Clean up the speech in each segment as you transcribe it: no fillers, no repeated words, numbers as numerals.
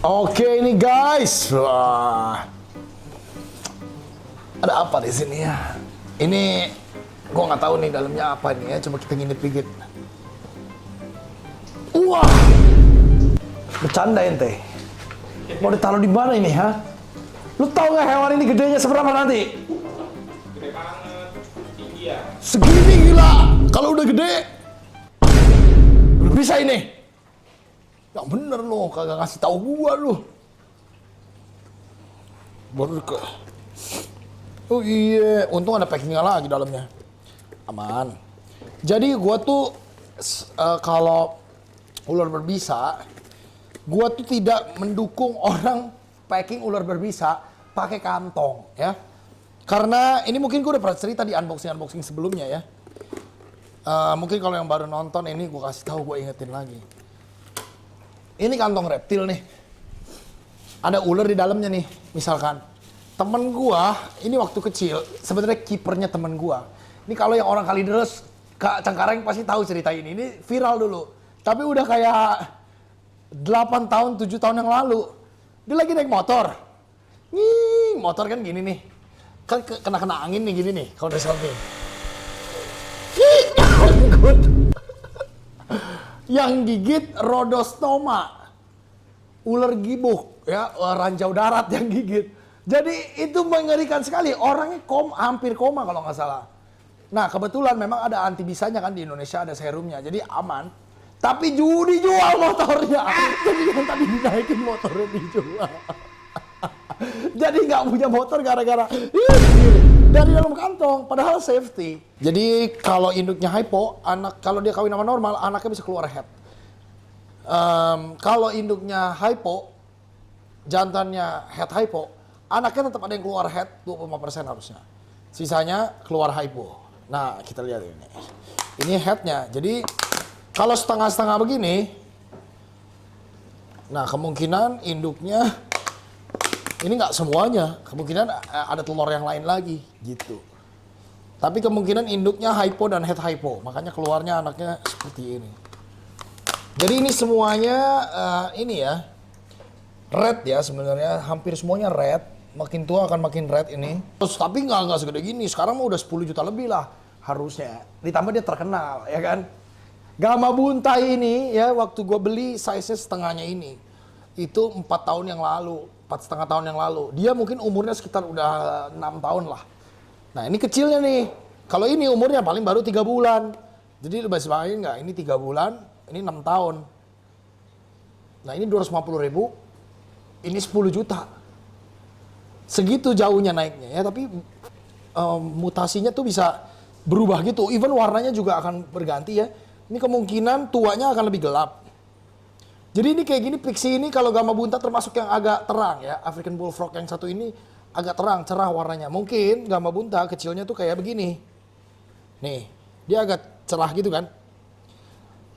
Oke ini guys, wah, ada apa di sini ya? Ini gua nggak tahu nih dalamnya apa nih ya. Coba kita ngintip dikit. Wah, bercanda ente. Mau ditaruh di mana ini ha? Lu tahu nggak hewan ini gedenya seberapa nanti? Gede banget, tinggi ya. Segini gila. Kalau udah gede, bisa ini. Yang bener loh, kagak ngasih tahu gua loh. Baru ke. Oh iya, untung ada packingnya lagi dalamnya. Aman. Jadi gua tuh kalau ular berbisa, gua tuh tidak mendukung orang packing ular berbisa pakai kantong ya. Karena ini mungkin gua udah pernah cerita di unboxing sebelumnya ya. Mungkin kalau yang baru nonton ini gua kasih tahu, gua ingetin lagi. Ini kantong reptil nih. Ada ular di dalamnya nih, misalkan. Temen gua, ini waktu kecil, sebenarnya kipernya temen gua. Ini kalau yang orang Kalideres, Kak Cengkareng pasti tahu cerita ini. Ini viral dulu. Tapi udah kayak 8 tahun, 7 tahun yang lalu. Dia lagi naik motor. Nih, motor kan gini nih. Kan kena angin nih gini nih, kalau udah selfie. Yang gigit Rhodostoma, ular gibuk ya, ranjau darat yang gigit. Jadi itu mengerikan sekali, orangnya hampir koma kalau nggak salah. Nah kebetulan memang ada anti bisanya kan di Indonesia, ada serumnya, jadi aman. Tapi dijual motornya, jadi yang tadi dinaikin motornya dijual. Jadi nggak punya motor gara-gara dari dalam kantong, padahal safety. Jadi kalau induknya hypo, kalau dia kawin sama normal, anaknya bisa keluar head. Kalau induknya hypo, jantannya head hypo, anaknya tetap ada yang keluar head 25% harusnya. Sisanya keluar hypo. Nah kita lihat ini. Ini headnya. Jadi kalau setengah-setengah begini, nah kemungkinan induknya ini nggak semuanya, kemungkinan ada telur yang lain lagi gitu. Tapi kemungkinan induknya hypo dan head hypo, makanya keluarnya anaknya seperti ini. Jadi ini semuanya ini ya, red ya sebenarnya, hampir semuanya red. Makin tua akan makin red ini. Terus tapi nggak segede gini, sekarang mah udah 10 juta lebih lah harusnya. Ditambah dia terkenal ya kan. Gama buntai ini ya, waktu gue beli size-nya setengahnya ini. Itu 4 tahun yang lalu, 4,5 tahun yang lalu. Dia mungkin umurnya sekitar udah 6 tahun lah. Nah ini kecilnya nih. Kalau ini umurnya paling baru 3 bulan. Jadi lu bisa bayangin nggak? Ini 3 bulan, ini 6 tahun. Nah ini 250.000, ini 10 juta. Segitu jauhnya naiknya ya, tapi mutasinya tuh bisa berubah gitu. Even warnanya juga akan berganti ya. Ini kemungkinan tuanya akan lebih gelap. Jadi ini kayak gini, pixie ini kalau Gama Bunta termasuk yang agak terang ya. African Bullfrog yang satu ini agak terang, cerah warnanya. Mungkin Gama Bunta kecilnya tuh kayak begini. Nih, dia agak cerah gitu kan.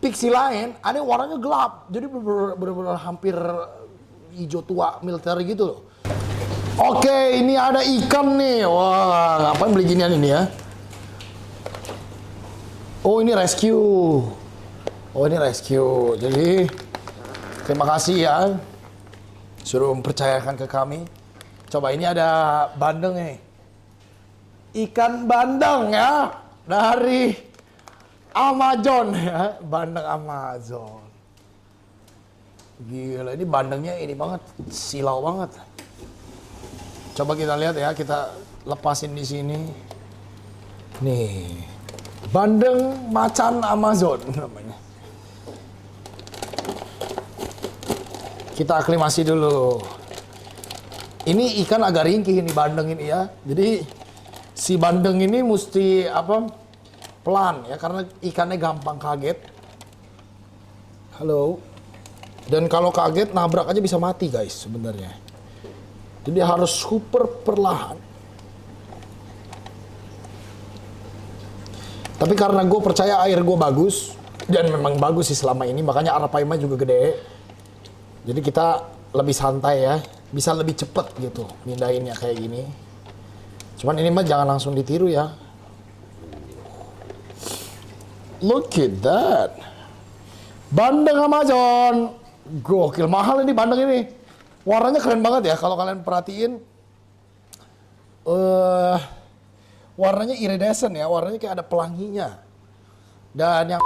Pixie lain ada yang warnanya gelap. Jadi bener-bener hampir hijau tua militer gitu loh. Oke, ini ada ikan nih. Wah, ngapain beli ginian ini ya? Oh, ini rescue. Oh, ini rescue. Jadi terima kasih ya, suruh mempercayakan ke kami. Coba ini ada bandeng nih. Ikan bandeng ya, dari Amazon ya, bandeng Amazon. Gila, ini bandengnya ini banget, silau banget. Coba kita lihat ya, kita lepasin di sini. Nih, bandeng macan Amazon namanya. Kita aklimasi dulu. Ini ikan agak ringkih ini bandeng ini ya. Jadi si bandeng ini mesti pelan ya, karena ikannya gampang kaget. Halo. Dan kalau kaget nabrak aja bisa mati guys sebenarnya. Jadi harus super perlahan. Tapi karena gue percaya air gue bagus, dan memang bagus sih selama ini, makanya arapaima juga gede. Jadi kita lebih santai ya, bisa lebih cepet gitu mindahinnya kayak gini. Cuman ini mah jangan langsung ditiru ya. Look at that. Bandeng Amazon. Gokil, mahal ini bandeng ini. Warnanya keren banget ya kalau kalian perhatiin. Warnanya iridescent ya, warnanya kayak ada pelanginya. Dan yang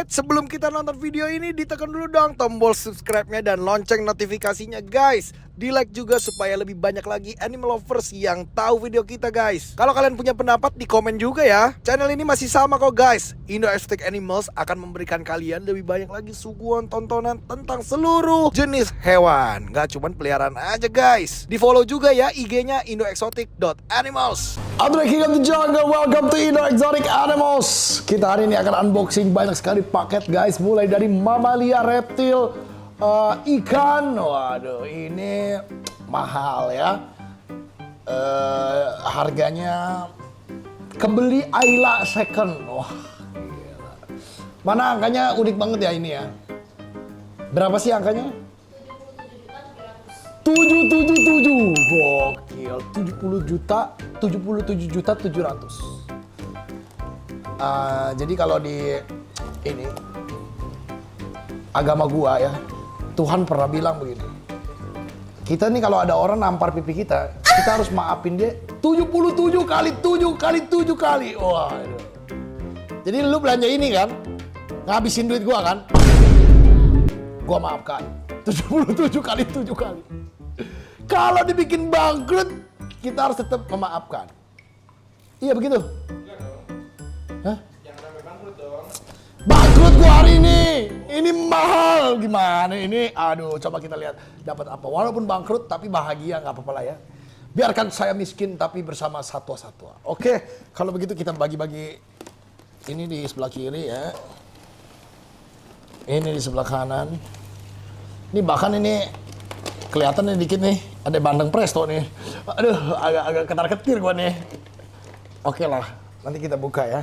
sebelum kita nonton video ini, ditekan dulu dong tombol subscribe-nya dan lonceng notifikasinya guys. Di like juga supaya lebih banyak lagi animal lovers yang tahu video kita guys. Kalau kalian punya pendapat di komen juga ya. Channel ini masih sama kok guys. Indo Exotic Animals akan memberikan kalian lebih banyak lagi suguhan tontonan tentang seluruh jenis hewan. Gak cuman peliharaan aja guys. Di follow juga ya IG-nya indoexotic.animals. I'm the king of the jungle, welcome to Indo Exotic Animals. Kita hari ini akan unboxing banyak sekali paket guys. Mulai dari mamalia, reptil, ikan. Waduh, ini mahal ya. Harganya kebeli Ayla second. Wah, gila. Mana angkanya unik banget ya ini ya. Berapa sih angkanya? 777. Gokil. 77.700.000. Jadi kalau di ini agama gua ya, Tuhan pernah bilang begini. Kita nih kalau ada orang nampar pipi kita harus maafin dia 77 kali 7 kali 7 kali. Wah. Jadi lu belanja ini kan, ngabisin duit gua kan? Gua maafkan. 77 kali 7 kali. Kalau dibikin bangkrut, kita harus tetap memaafkan. Iya begitu? Enggak dong. Hah? Jangan sampai bangkrut dong. Bangkrut gua hari ini mahal gimana ini? Aduh, coba kita lihat dapat apa. Walaupun bangkrut tapi bahagia, nggak apa-apa lah ya. Biarkan saya miskin tapi bersama satwa-satwa. Oke, kalau begitu kita bagi-bagi ini di sebelah kiri ya. Ini di sebelah kanan. Ini bahkan ini kelihatan nih dikit nih, ada bandeng presto nih. Aduh, agak ketar-ketir gua nih. Oke lah, nanti kita buka ya.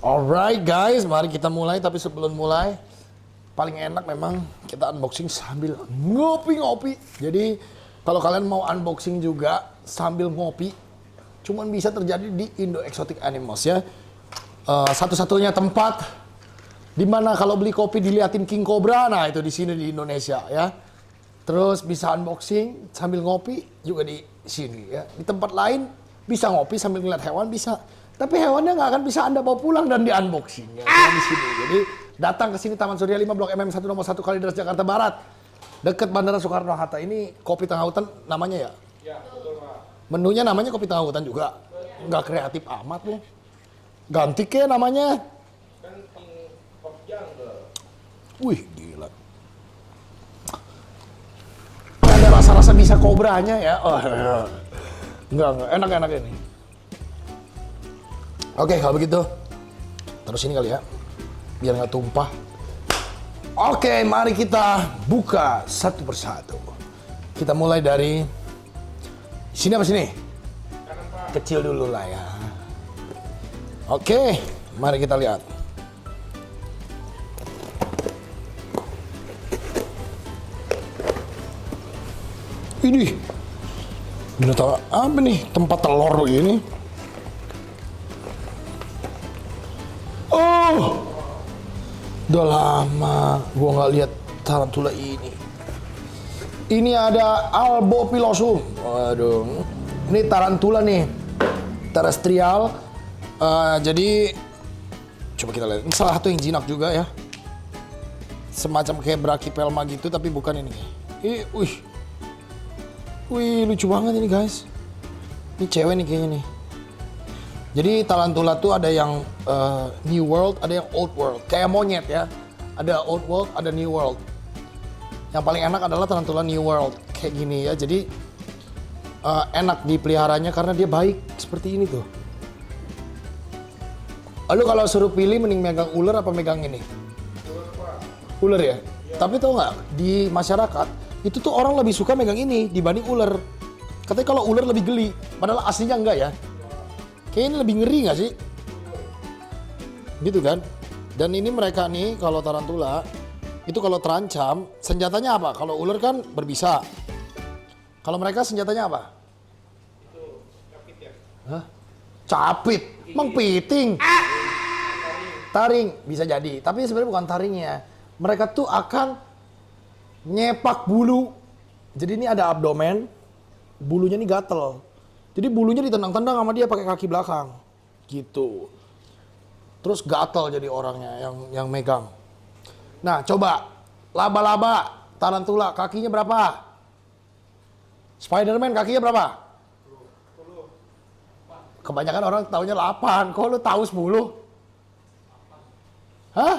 Alright guys, mari kita mulai. Tapi sebelum mulai, paling enak memang kita unboxing sambil ngopi-ngopi. Jadi kalau kalian mau unboxing juga sambil ngopi, cuman bisa terjadi di Indo Exotic Animals ya. Satu-satunya tempat dimana kalau beli kopi diliatin King Cobra, nah itu di sini di Indonesia ya. Terus bisa unboxing sambil ngopi juga di sini ya. Di tempat lain bisa ngopi sambil ngeliat hewan bisa. Tapi hewannya nggak akan bisa Anda bawa pulang dan di unboxing ya. Di sini. Jadi datang ke sini Taman Surya 5 Blok MM 1 nomor 1 Kalideres Jakarta Barat. Dekat Bandara Soekarno-Hatta. Ini kopi tengah hutan namanya ya? Ya, betul Pak. Menunya namanya kopi tengah hutan juga. Nggak kreatif amat loh. Ganti ke namanya. Kan King of Jungle. Wih, gila. Ada rasa-rasa bisa kobranya ya. Oh, enggak, enak-enak ini. Oke, kalau begitu terus ini kali ya, biar nggak tumpah. Oke, mari kita buka satu persatu. Kita mulai dari sini apa sini? Kanan Pak. Kecil dulu lah ya. Oke, mari kita lihat. Ini binatang apa nih? Tempat telur ini. Oh, udah lama gua nggak lihat tarantula ini. Ini ada Albopilosum. Waduh, ini tarantula nih, terestrial. Jadi coba kita lihat. Ini salah satu yang jinak juga ya. Semacam kayak brachypelma gitu, tapi bukan ini. Wih, lucu banget ini guys. Ini cewek nih kayaknya nih. Jadi tarantula tuh ada yang New World, ada yang Old World. Kayak monyet ya. Ada Old World, ada New World. Yang paling enak adalah tarantula New World. Kayak gini ya. Jadi enak dipeliharanya karena dia baik. Seperti ini tuh. Lalu kalau suruh pilih mending megang ular apa megang ini? Ular ya? Tapi tau nggak, di masyarakat itu tuh orang lebih suka megang ini dibanding ular. Katanya kalau ular lebih geli, padahal aslinya enggak ya. Kayaknya ini lebih ngeri nggak sih? Gitu kan? Dan ini mereka nih kalau tarantula itu kalau terancam senjatanya apa? Kalau ular kan berbisa. Kalau mereka senjatanya apa? Itu capit ya. Hah? Capit, Mang Piting. Taring bisa jadi, tapi sebenarnya bukan taringnya. Mereka tuh akan nyepak bulu Jadi ini ada abdomen, bulunya ini gatel. Jadi bulunya ditendang-tendang sama dia pakai kaki belakang. Gitu. Terus gatel jadi orangnya yang megang. Nah, coba laba-laba, tarantula kakinya berapa? Spiderman kakinya berapa? 10. Kebanyakan orang taunya 8. Kok lu tahu 10? Hah?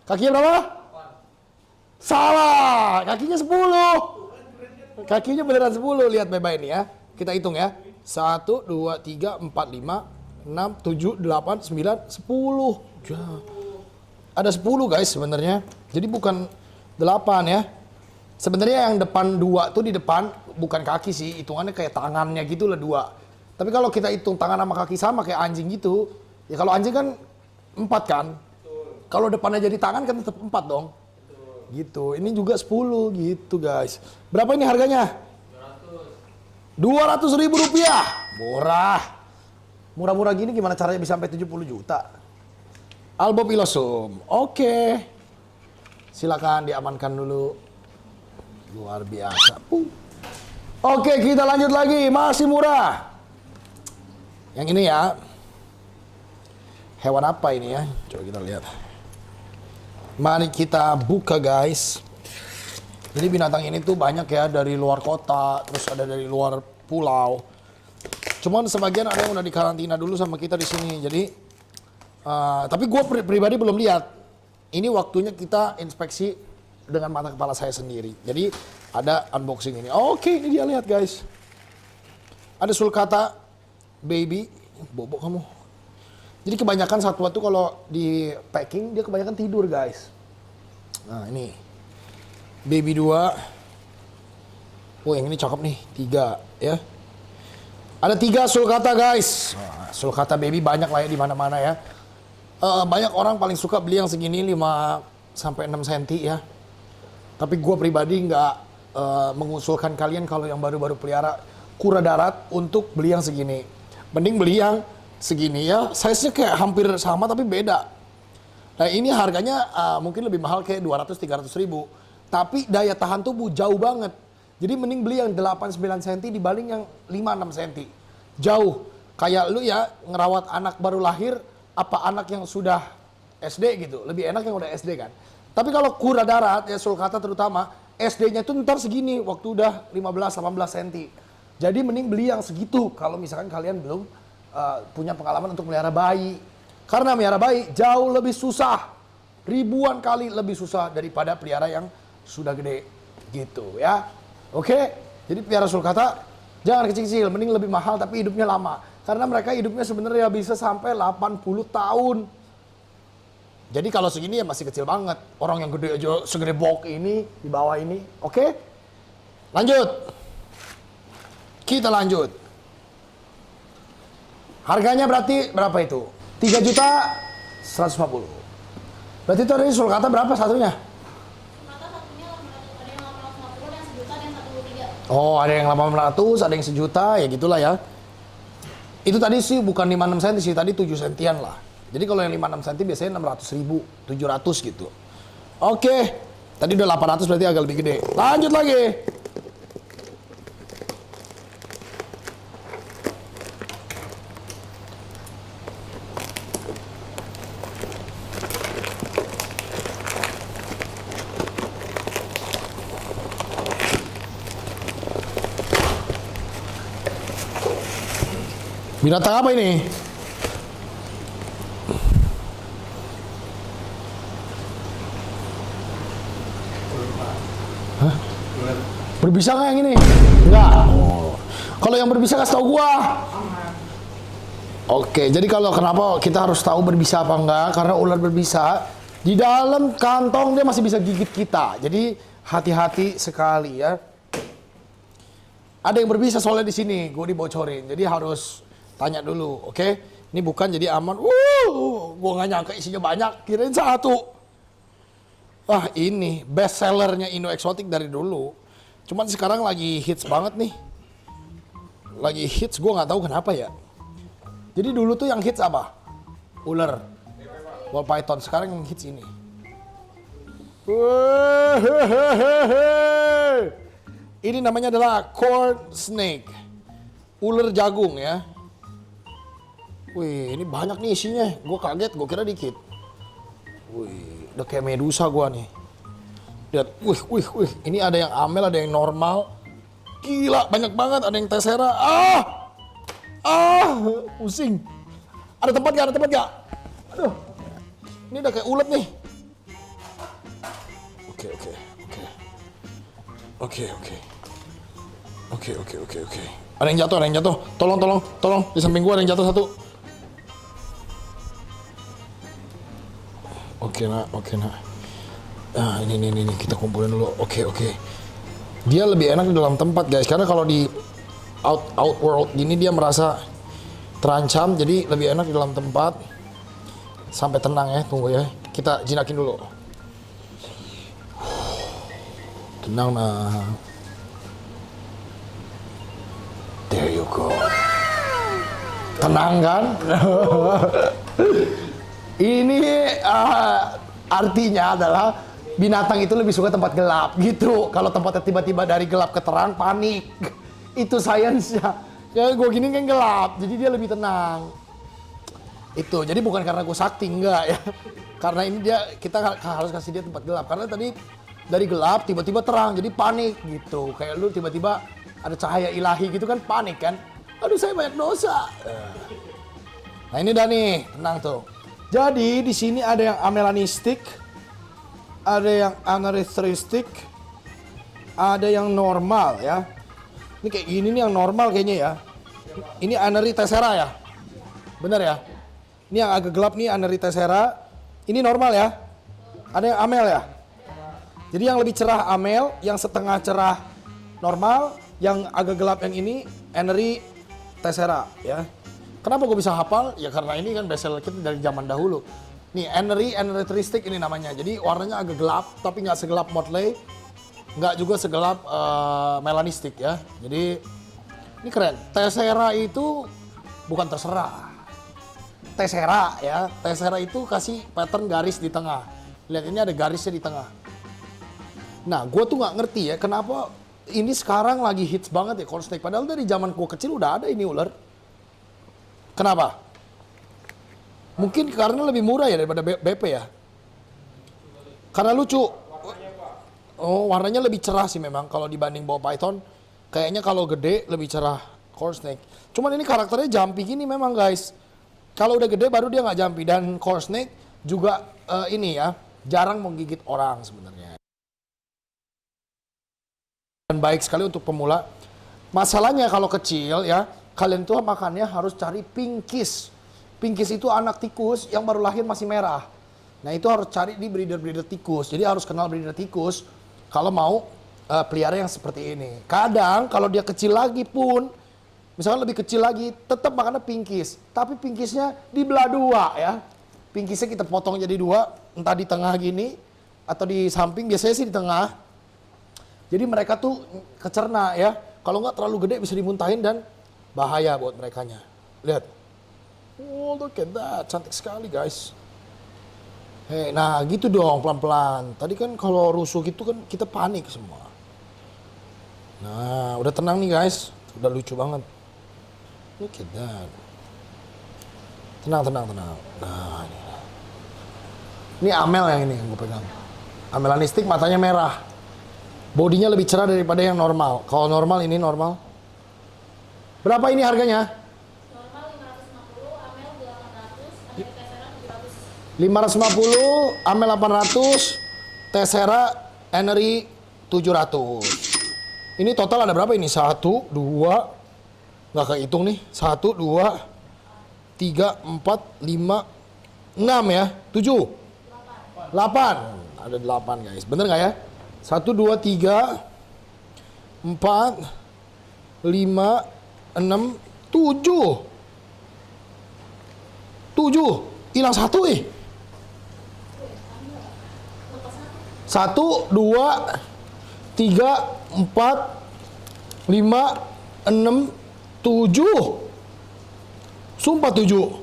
Kakinya berapa? Salah, kakinya 10. Kakinya beneran 10, lihat baik-baik ini ya. Kita hitung ya. 1, 2, 3, 4, 5, 6, 7, 8, 9, 10. Ya. Ada 10 guys sebenarnya. Jadi bukan 8 ya. Sebenarnya yang depan 2 tuh di depan bukan kaki sih, hitungannya kayak tangannya gitu lah 2. Tapi kalau kita hitung tangan sama kaki sama kayak anjing gitu, ya kalau anjing kan 4 kan. Kalau depannya jadi tangan kan tetap 4 dong. Gitu. Ini juga 10 gitu guys. Berapa ini harganya? 200.000 rupiah. Murah. Murah-murah gini gimana caranya bisa sampai 70 juta? Albopilosum. Oke. Silakan diamankan dulu. Luar biasa. Oke, kita lanjut lagi. Masih murah. Yang ini ya. Hewan apa ini ya? Coba kita lihat. Mari kita buka guys. Jadi binatang ini tuh banyak ya dari luar kota, terus ada dari luar pulau. Cuman sebagian ada yang udah dikarantina dulu sama kita di sini. Jadi, tapi gue pribadi belum lihat. Ini waktunya kita inspeksi dengan mata kepala saya sendiri. Jadi ada unboxing ini. Oke, ini dia lihat guys. Ada sulcata baby, bobok kamu. Jadi kebanyakan satwa tuh kalau di packing dia kebanyakan tidur guys. Nah ini baby 2. Oh yang ini cakep nih 3 ya. Ada 3 sulcata guys. Nah, sulcata baby banyak lah ya di mana-mana ya. Banyak orang paling suka beli yang segini 5 sampai 6 cm ya. Tapi gue pribadi nggak mengusulkan kalian kalau yang baru-baru pelihara kura darat untuk beli yang segini. Mending beli yang segini ya, size-nya kayak hampir sama tapi beda. Nah ini harganya mungkin lebih mahal kayak 200-300 ribu. Tapi daya tahan tubuh jauh banget. Jadi mending beli yang 8-9 cm dibanding yang 5-6 cm. Jauh. Kayak lu ya ngerawat anak baru lahir, apa anak yang sudah SD gitu. Lebih enak yang udah SD kan. Tapi kalau kura darat, ya sulcata terutama, SD-nya tuh ntar segini waktu udah 15-18 cm. Jadi mending beli yang segitu kalau misalkan kalian belum punya pengalaman untuk melihara bayi. Karena melihara bayi jauh lebih susah. Ribuan kali lebih susah daripada pelihara yang sudah gede. Gitu ya. Oke? Jadi pelihara sulcata jangan kecil-kecil, mending lebih mahal tapi hidupnya lama. Karena mereka hidupnya sebenarnya bisa sampai 80 tahun. Jadi kalau segini ya masih kecil banget. Orang yang gede aja segede bok ini di bawah ini. Oke? Lanjut. Kita lanjut. Harganya berarti berapa itu? 3.150.000. Berarti itu dari sulcata berapa satunya? Sulcata satunya ada yang 850, ada yang sejuta, ada yang 1.300. Oh, ada yang 800, ada yang sejuta, ya gitulah ya. Itu tadi sih bukan 5-6 cm sih, tadi 7 sentian lah. Jadi kalau yang 5-6 cm biasanya 600.000, 700 gitu. Oke, tadi udah 800 berarti agak lebih gede. Lanjut lagi. Binatang apa ini? Hah? Berbisa nggak yang ini? Enggak. Oh. Kalau yang berbisa kasih tau gua. Oke, jadi kalau kenapa kita harus tahu berbisa apa enggak? Karena ular berbisa di dalam kantong dia masih bisa gigit kita. Jadi hati-hati sekali ya. Ada yang berbisa soalnya di sini, gue dibocorin. Jadi harus tanya dulu, oke? Ini bukan jadi aman. Gue nggak nyangka isinya banyak, kirain 1. Wah ini best sellernya Indo Exotic dari dulu. Cuman sekarang lagi hits banget nih. Lagi hits, gue nggak tahu kenapa ya. Jadi dulu tuh yang hits apa? Ular, ball python. Sekarang yang hits ini. Ini namanya adalah corn snake. Ular jagung ya. Wih, ini banyak nih isinya. Gue kaget, gue kira dikit. Wih, udah kayak medusa gue nih. Lihat, wih. Ini ada yang amel, ada yang normal. Gila, banyak banget. Ada yang tessera. Pusing. Ada tempat gak? Ada tempat gak? Aduh, ini udah kayak ulet nih. Oke. Ada yang jatuh. Tolong. Di samping gua ada yang jatuh satu. Oke nak. Nah, ini kita kumpulin dulu. Oke. Dia lebih enak di dalam tempat, guys. Karena kalau di outworld gini dia merasa terancam, jadi lebih enak di dalam tempat. Sampai tenang ya, tunggu ya. Kita jinakin dulu. Tenang nah. There you go. Tenang kan? Ini artinya adalah binatang itu lebih suka tempat gelap gitu. Kalau tempatnya tiba-tiba dari gelap ke terang, panik. Itu sainsnya. Ya gue gini kan gelap, jadi dia lebih tenang. Itu, jadi bukan karena gue sakti, enggak ya. Karena ini kita harus kasih dia tempat gelap. Karena tadi dari gelap tiba-tiba terang, jadi panik gitu. Kayak lu tiba-tiba ada cahaya ilahi gitu kan, panik kan. Aduh saya banyak dosa. Nah ini dah nih, tenang tuh. Jadi di sini ada yang amelanistik, ada yang anerythristik, ada yang normal ya. Ini kayak gini nih yang normal kayaknya ya. Ini Anery tessera ya, bener ya. Ini yang agak gelap nih Anery tessera. Ini normal ya. Ada yang amel ya. Jadi yang lebih cerah amel, yang setengah cerah normal, yang agak gelap yang ini Anery tessera ya. Kenapa gue bisa hafal? Ya karena ini kan bestseller kita dari zaman dahulu. Nih Anery anerythristic ini namanya. Jadi warnanya agak gelap tapi nggak segelap motley, nggak juga segelap melanistik ya. Jadi ini keren. Tessera itu bukan terserah. Tessera ya. Tessera itu kasih pattern garis di tengah. Lihat ini ada garisnya di tengah. Nah gue tuh nggak ngerti ya kenapa ini sekarang lagi hits banget ya corn snake. Padahal dari zaman gue kecil udah ada ini ular. Kenapa? Mungkin karena lebih murah ya daripada BP ya. Karena lucu. Oh, warnanya lebih cerah sih memang kalau dibanding bawa python. Kayaknya kalau gede lebih cerah corn snake. Cuman ini karakternya jumpy gini memang guys. Kalau udah gede baru dia nggak jumpy. Dan corn snake juga ini ya jarang menggigit orang sebenarnya. Dan baik sekali untuk pemula. Masalahnya kalau kecil ya, kalian tuh makannya harus cari pinkis. Pinkis itu anak tikus yang baru lahir masih merah. Nah itu harus cari di breeder-breeder tikus. Jadi harus kenal breeder tikus kalau mau pelihara yang seperti ini. Kadang kalau dia kecil lagi pun, misalnya lebih kecil lagi, tetap makannya pinkis. Tapi pinkisnya dibelah dua ya. Pinkisnya kita potong jadi dua, entah di tengah gini atau di samping. Biasanya sih di tengah. Jadi mereka tuh kecerna ya. Kalau nggak terlalu gede bisa dimuntahin dan bahaya buat merekanya. Lihat. Oh, look at that. Cantik sekali, guys. Hei, nah gitu dong, pelan-pelan. Tadi kan kalau rusuh gitu kan kita panik semua. Nah, udah tenang nih, guys. Udah lucu banget. Look at that. Tenang. Nah, ini amel yang ini yang gue pegang. Amelanistik matanya merah. Bodinya lebih cerah daripada yang normal. Kalau normal ini normal. Berapa ini harganya? 550, amel 800, tessera, Anery 700. Ini total ada berapa ini? 1, 2, nggak kehitung nih. 1, 2, 3, 4, 5, 6 ya. 7, 8. Ada 8 guys. Bener nggak ya? 1, 2, 3, 4, 5, 6, 7. 7. Hilang 1 1, 2, 3, 4, 5, 6, 7. Sumpah 7.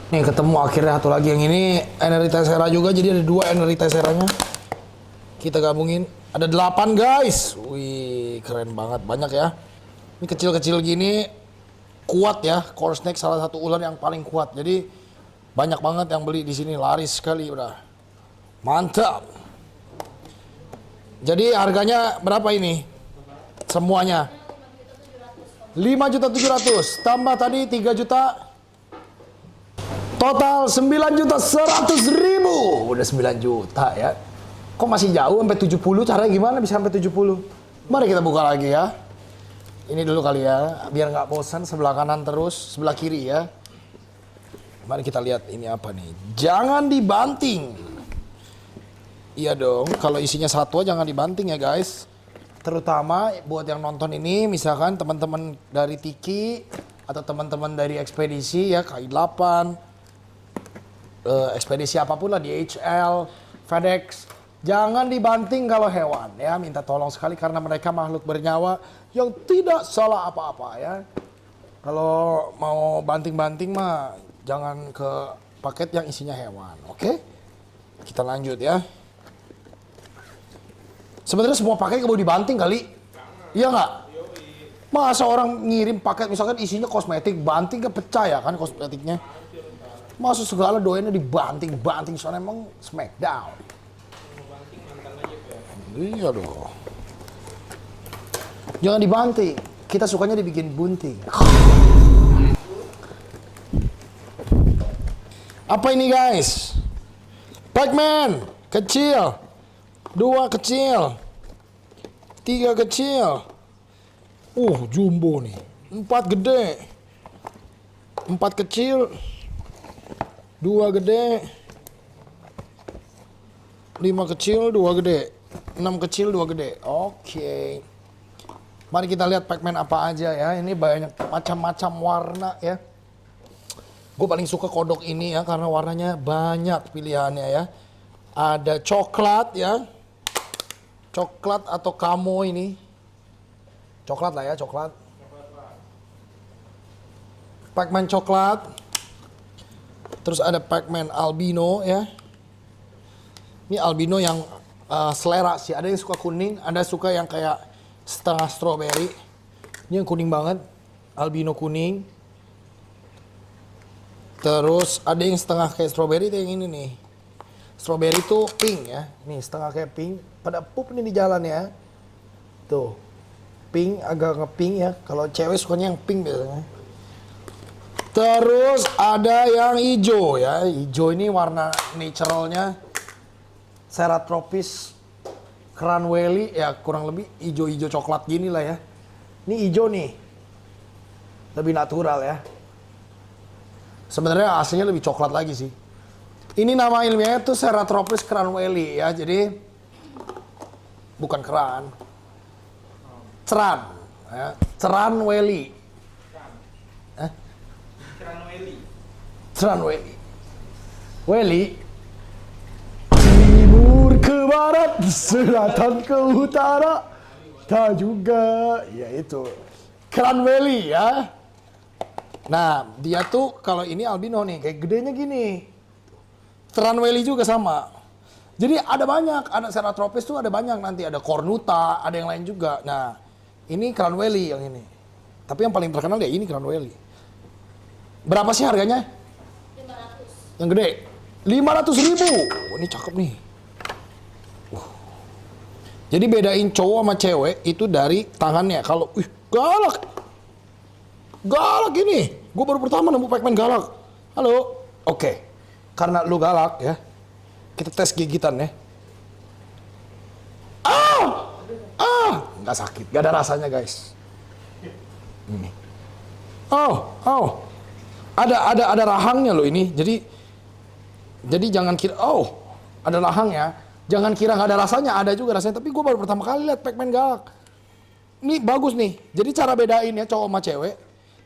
Nih ketemu akhirnya satu lagi yang ini Anery tessera juga, jadi ada 2 Anery tesseranya. Kita gabungin. Ada 8 guys. Wih, keren banget. Banyak ya. Ini kecil-kecil gini kuat ya. Core snake salah satu ular yang paling kuat. Jadi banyak banget yang beli di sini, laris sekali udah. Mantap. Jadi harganya berapa ini? Semuanya. 5.700.000 tambah tadi 3 juta. Total 9.100.000. Udah 9 juta ya. Kok masih jauh sampai 70? Caranya gimana bisa sampai 70? Mari kita buka lagi ya. Ini dulu kali ya, biar nggak bosan sebelah kanan terus, sebelah kiri ya. Mari kita lihat ini apa nih. Jangan dibanting. Iya dong, kalau isinya satwa jangan dibanting ya guys. Terutama buat yang nonton ini, misalkan teman-teman dari Tiki atau teman-teman dari ekspedisi ya, KI8, ekspedisi apapun lah, DHL, FedEx. Jangan dibanting kalau hewan ya, minta tolong sekali karena mereka makhluk bernyawa yang tidak salah apa-apa ya. Kalau mau banting-banting mah jangan ke paket yang isinya hewan, oke? Kita lanjut ya. Sebenarnya semua paket mau dibanting kali, iya nggak? Masa orang ngirim paket misalkan isinya kosmetik, banting ke pecah ya kan kosmetiknya? Masa segala doainnya dibanting-banting, soalnya emang smackdown. Iya dong. Jangan dibanting. Kita sukanya dibikin bunting. Apa ini guys? Pac-Man kecil, 2 kecil, 3 kecil. Jumbo nih. 4 gede, 4 kecil, 2 gede, 5 kecil, 2 gede. 6 kecil, 2 gede. Oke. Mari kita lihat Pac-Man apa aja ya. Ini banyak macam-macam warna ya. Gue paling suka kodok ini ya karena warnanya banyak pilihannya ya. Ada coklat ya. Coklat atau camo ini. Coklat lah ya, coklat. Pac-Man coklat. Terus ada Pac-Man albino ya. Ini albino yang selera sih, ada yang suka kuning, ada suka yang kayak setengah strawberry. Ini yang kuning banget, albino kuning. Terus ada yang setengah kayak strawberry, itu yang ini nih. Strawberry tuh pink ya, nih setengah kayak pink. Pada pup nih di jalan ya. Tuh, pink agak nge-pink ya. Kalau cewek sukanya yang pink biasanya. Terus ada yang hijau ya, hijau ini warna naturalnya. Ceratropis Cranwelli ya kurang lebih hijau-hijau coklat gini lah ya. Ini hijau nih, lebih natural ya. Sebenarnya aslinya lebih coklat lagi sih. Ini nama ilmiahnya tuh Ceratropis Cranwelli ya. Jadi bukan keran, ceran, ya. Cranwelli. Cranwelli. Welly. Ke barat, selatan ke utara, tak juga, ya itu Cranwelli ya. Nah dia tuh kalau ini albino nih, kayak gedenya gini. Cranwelli juga sama. Jadi ada banyak, ada Ceratropis tuh ada banyak nanti, ada Cornuta, ada yang lain juga. Nah ini Cranwelli yang ini. Tapi yang paling terkenal ya ini Cranwelli. Berapa sih harganya? 500. Yang gede? 500.000. Ini cakep nih. Jadi bedain cowok sama cewek itu dari tangannya. Kalau, galak. Galak ini. Gue baru pertama nemu Pac-Man galak. Halo. Oke. Karena lu galak ya. Kita tes gigitan ya. Nggak sakit. Nggak ada rasanya guys. Ini. Ada rahangnya loh ini. Jadi jangan kira, ada rahangnya. Jangan kira nggak ada rasanya, ada juga rasanya. Tapi gue baru pertama kali lihat Pac-Man galak. Ini bagus nih. Jadi cara bedain ya cowok sama cewek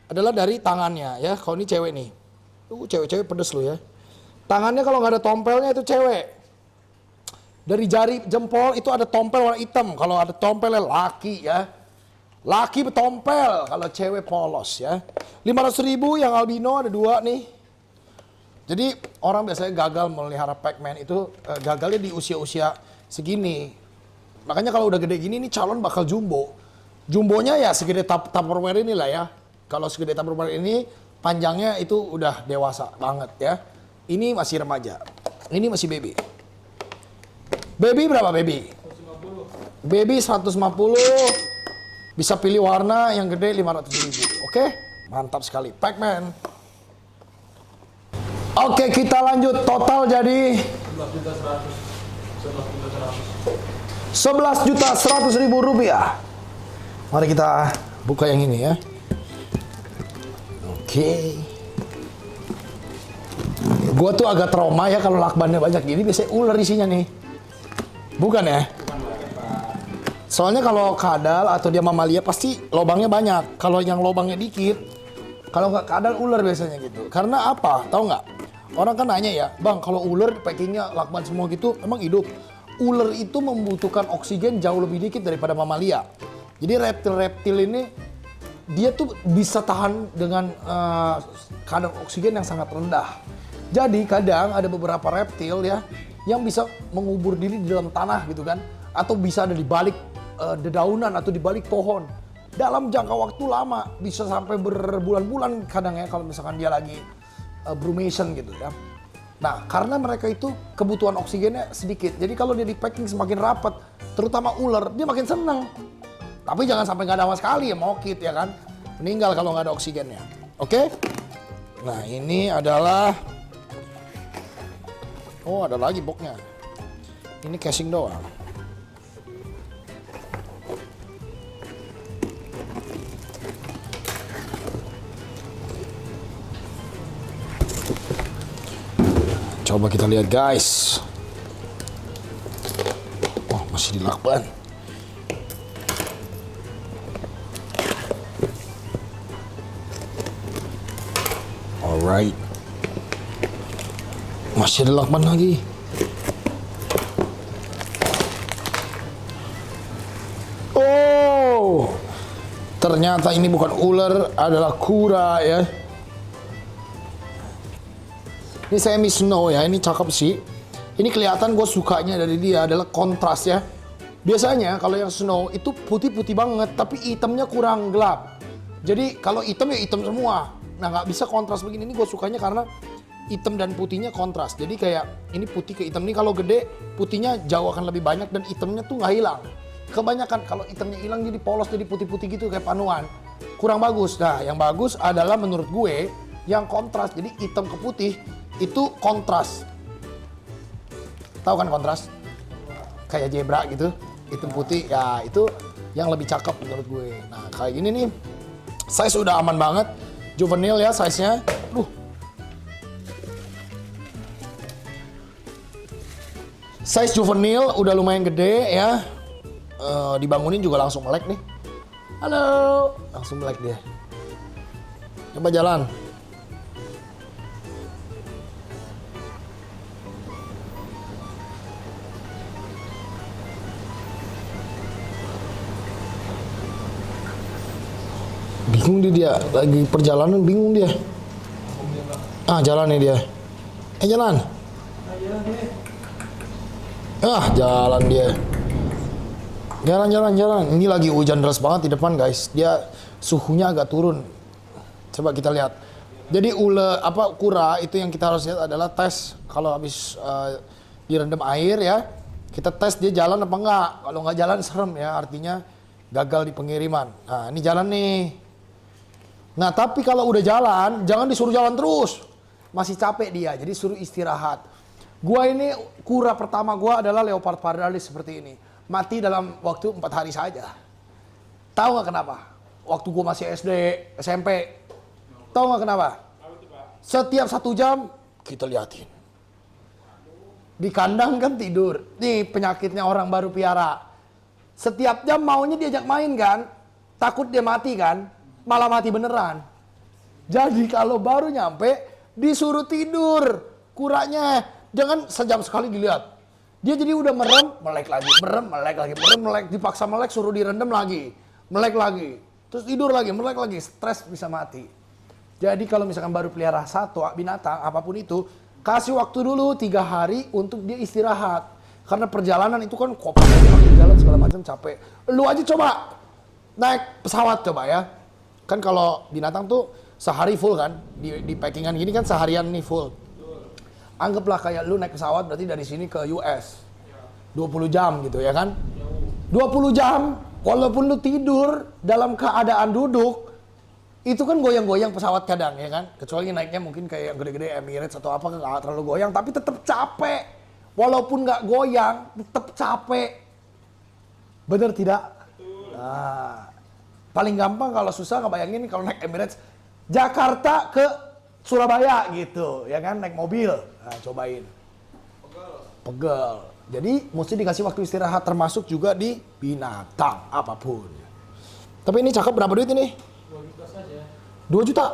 adalah dari tangannya ya. Kalau ini cewek nih. Cewek-cewek pedes loh ya. Tangannya kalau nggak ada tompelnya itu cewek. Dari jari jempol itu ada tompel warna hitam. Kalau ada tompelnya laki ya. Laki bertompel. Kalau cewek polos ya. 500.000 yang albino ada 2 nih. Jadi orang biasanya gagal melihara Pac-Man itu gagalnya di usia-usia segini. Makanya kalau udah gede gini nih calon bakal jumbo. Jumbonya ya segede Tupperware ini lah ya. Kalau segede Tupperware ini panjangnya itu udah dewasa banget ya. Ini masih remaja. Ini masih baby. Baby berapa baby? 150. Baby 150. Bisa pilih warna, yang gede 500.000. Oke? Mantap sekali. Pac-Man. Oke, kita lanjut. Total jadi 11.100.000 rupiah. Mari kita buka yang ini ya. Oke. Gua tuh agak trauma ya kalau lakbannya banyak gini, biasanya ular isinya nih. Bukan ya? Soalnya kalau kadal atau dia mamalia pasti lobangnya banyak. Kalau yang lobangnya dikit, kalau nggak kadal ular biasanya gitu. Karena apa? Tahu nggak? Orang kan nanya ya, bang kalau ular packingnya lakban semua gitu, emang hidup? Ular itu membutuhkan oksigen jauh lebih dikit daripada mamalia. Jadi reptil-reptil ini dia tuh bisa tahan dengan kadar oksigen yang sangat rendah. Jadi kadang ada beberapa reptil ya yang bisa mengubur diri di dalam tanah gitu kan, atau bisa ada di balik dedaunan atau di balik pohon dalam jangka waktu lama, bisa sampai berbulan-bulan kadang ya kalau misalkan dia lagi brumation gitu ya. Nah, karena mereka itu kebutuhan oksigennya sedikit. Jadi kalau dia di packing semakin rapat, terutama ular, dia makin seneng. Tapi jangan sampai nggak ada sama sekali ya, mokit ya kan. Meninggal kalau nggak ada oksigennya. Oke? Nah, ini adalah... Oh, ada lagi boxnya. Ini casing doang. Coba kita lihat guys. Oh, masih di lakban. Alright. Masih ada lakban lagi. Oh, ternyata ini bukan ular, adalah kura ya. Ini semi snow ya, ini cakep sih. Ini kelihatan gue sukanya dari dia adalah kontras ya. Biasanya kalau yang snow itu putih-putih banget, tapi hitamnya kurang gelap. Jadi kalau hitam ya hitam semua. Nah nggak bisa kontras begini. Ini gue sukanya karena hitam dan putihnya kontras. Jadi kayak ini putih ke hitam. Ini kalau gede putihnya jauh akan lebih banyak dan hitamnya tuh nggak hilang. Kebanyakan kalau hitamnya hilang jadi polos, jadi putih-putih gitu kayak panuan. Kurang bagus. Nah yang bagus adalah menurut gue yang kontras. Jadi hitam ke putih itu kontras. Tahu kan kontras? Kayak zebra gitu, hitam putih. Ya itu yang lebih cakep menurut gue. Nah kayak gini nih, size udah aman banget. Juvenile ya size-nya. Size juvenile udah lumayan gede ya. Dibangunin juga langsung melek nih. Halo, langsung melek dia. Coba jalan. Bingung dia lagi perjalanan, bingung dia. Jalan nih dia. Jalan. Jalan dia. Jalan. Ini lagi hujan deras banget di depan guys. Dia suhunya agak turun. Coba kita lihat. Jadi kura itu yang kita harus lihat adalah tes kalau habis direndam air ya. Kita tes dia jalan apa enggak. Kalau nggak jalan serem ya, artinya gagal di pengiriman. Nah ini jalan nih. Nah tapi kalau udah jalan, jangan disuruh jalan terus. Masih capek dia, jadi suruh istirahat. Gua ini, kura pertama gua adalah leopard pardalis seperti ini. Mati dalam waktu 4 hari saja. Tahu nggak kenapa? Waktu gua masih SD, SMP. Tahu nggak kenapa? Setiap 1 jam, kita liatin. Di kandang kan tidur. Nih penyakitnya orang baru piara. Setiap jam maunya diajak main kan. Takut dia mati kan. Malah mati beneran. Jadi kalau baru nyampe disuruh tidur kuranya, jangan sejam sekali dilihat. Dia jadi udah merem, melek lagi, merem, melek lagi, merem, melek, dipaksa melek, suruh direndam lagi, melek lagi, terus tidur lagi, melek lagi, stres bisa mati. Jadi kalau misalkan baru pelihara satu binatang apapun itu, kasih waktu dulu 3 hari untuk dia istirahat. Karena perjalanan itu kan pakai jalan segala macam capek. Lu aja coba naik pesawat coba ya. Kan kalau binatang tuh sehari full kan, di packingan gini kan seharian nih full. Anggaplah kayak lu naik pesawat berarti dari sini ke US. 20 jam gitu ya kan. 20 jam, walaupun lu tidur dalam keadaan duduk, itu kan goyang-goyang pesawat kadang ya kan. Kecuali naiknya mungkin kayak yang gede-gede Emirates atau apa, nggak terlalu goyang, tapi tetap capek. Walaupun nggak goyang, tetap capek. Bener tidak? Nah, paling gampang kalau susah ngebayangin kalau naik Emirates Jakarta ke Surabaya gitu, ya kan, naik mobil. Nah, cobain. Pegel. Jadi mesti dikasih waktu istirahat, termasuk juga di binatang apapun. Tapi ini cakep, berapa duit ini? 2 juta saja. 2 juta?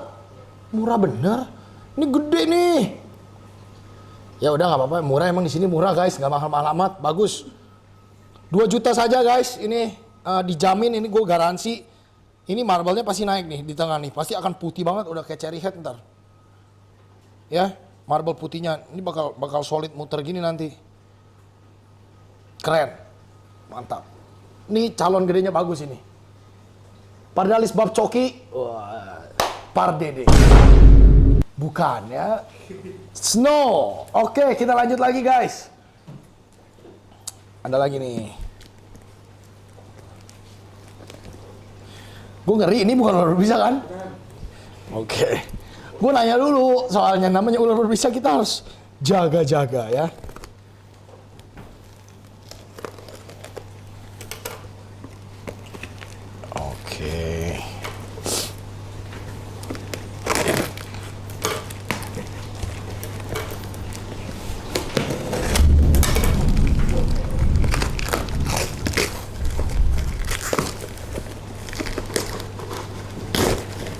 Murah bener. Ini gede nih. Ya udah nggak apa-apa, murah emang di sini murah guys, nggak mahal-mahal amat, bagus. 2 juta saja guys, ini dijamin, ini gue garansi. Ini marble-nya pasti naik nih di tengah nih, pasti akan putih banget, udah kayak cherry head ntar. Ya, marble putihnya, ini bakal solid muter gini nanti. Keren, mantap. Ini calon gedenya bagus ini. Pardalis bab coki, wah, Pardede. Bukan ya. Snow. Oke, kita lanjut lagi guys. Ada lagi nih. Gue ngeri, ini bukan ular berbisa kan? Oke. Gue nanya dulu, soalnya namanya ular berbisa kita harus jaga-jaga ya. Oke.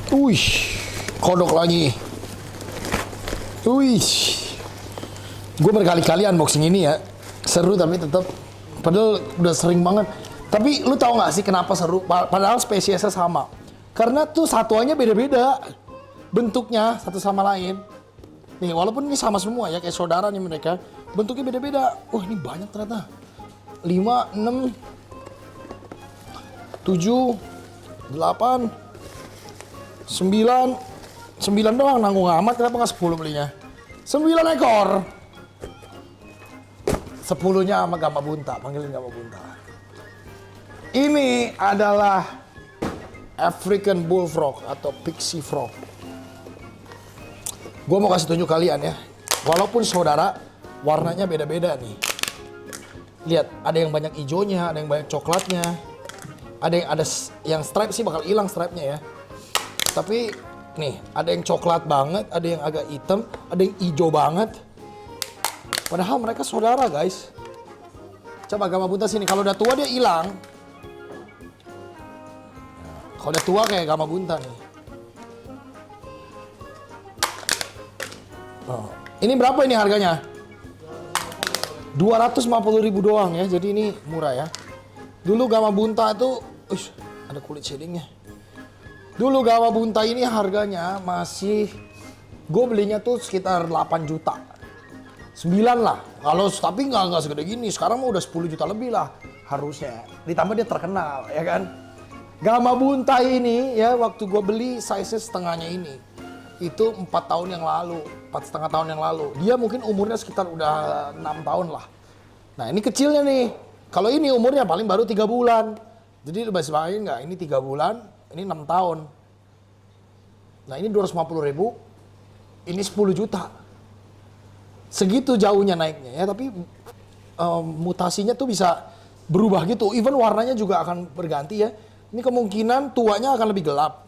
Wih, kodok lagi. Wih, gue berkali-kali unboxing ini ya, seru tapi tetap, padahal udah sering banget. Tapi lu tahu nggak sih kenapa seru? Padahal spesiesnya sama. Karena tuh satuannya beda-beda, bentuknya satu sama lain. Nih, walaupun ini sama semua ya, kayak saudara nih mereka, bentuknya beda-beda. Wah, ini banyak ternyata. 5, 6, 7, 8, 9 doang, nanggung amat, kenapa nggak 10 belinya? 9 ekor. 10-nya sama Gama Bunta, panggilin Gama Bunta. Ini adalah African Bullfrog atau Pixie Frog. Gue mau kasih tunjuk kalian ya, walaupun saudara, warnanya beda-beda nih. Lihat, ada yang banyak hijaunya, ada yang banyak coklatnya, ada yang stripe sih bakal hilang stripe-nya ya. Tapi nih, ada yang coklat banget, ada yang agak hitam, ada yang hijau banget. Padahal mereka saudara guys. Coba Gama Bunta sini, kalau udah tua dia hilang. Kalau udah tua kayak Gama Bunta nih. Oh. Ini berapa ini harganya? 250.000 doang ya, jadi ini murah ya. Dulu Gama Bunta itu, ada kulit shadingnya. Dulu Gama Bunta ini harganya masih, gue belinya tuh sekitar 8 juta. 9 lah, kalau tapi nggak segede gini. Sekarang mah udah 10 juta lebih lah harusnya. Ditambah dia terkenal ya kan. Gama Bunta ini ya waktu gue beli size setengahnya ini. Itu 4 tahun yang lalu, 4,5 tahun yang lalu. Dia mungkin umurnya sekitar udah 6 tahun lah. Nah ini kecilnya nih. Kalau ini umurnya paling baru 3 bulan. Jadi lu bisa bayangin nggak, ini 3 bulan. Ini 6 tahun. Nah ini 250.000, ini 10 juta. Segitu jauhnya naiknya ya, tapi mutasinya tuh bisa berubah gitu. Even warnanya juga akan berganti ya. Ini kemungkinan tuanya akan lebih gelap.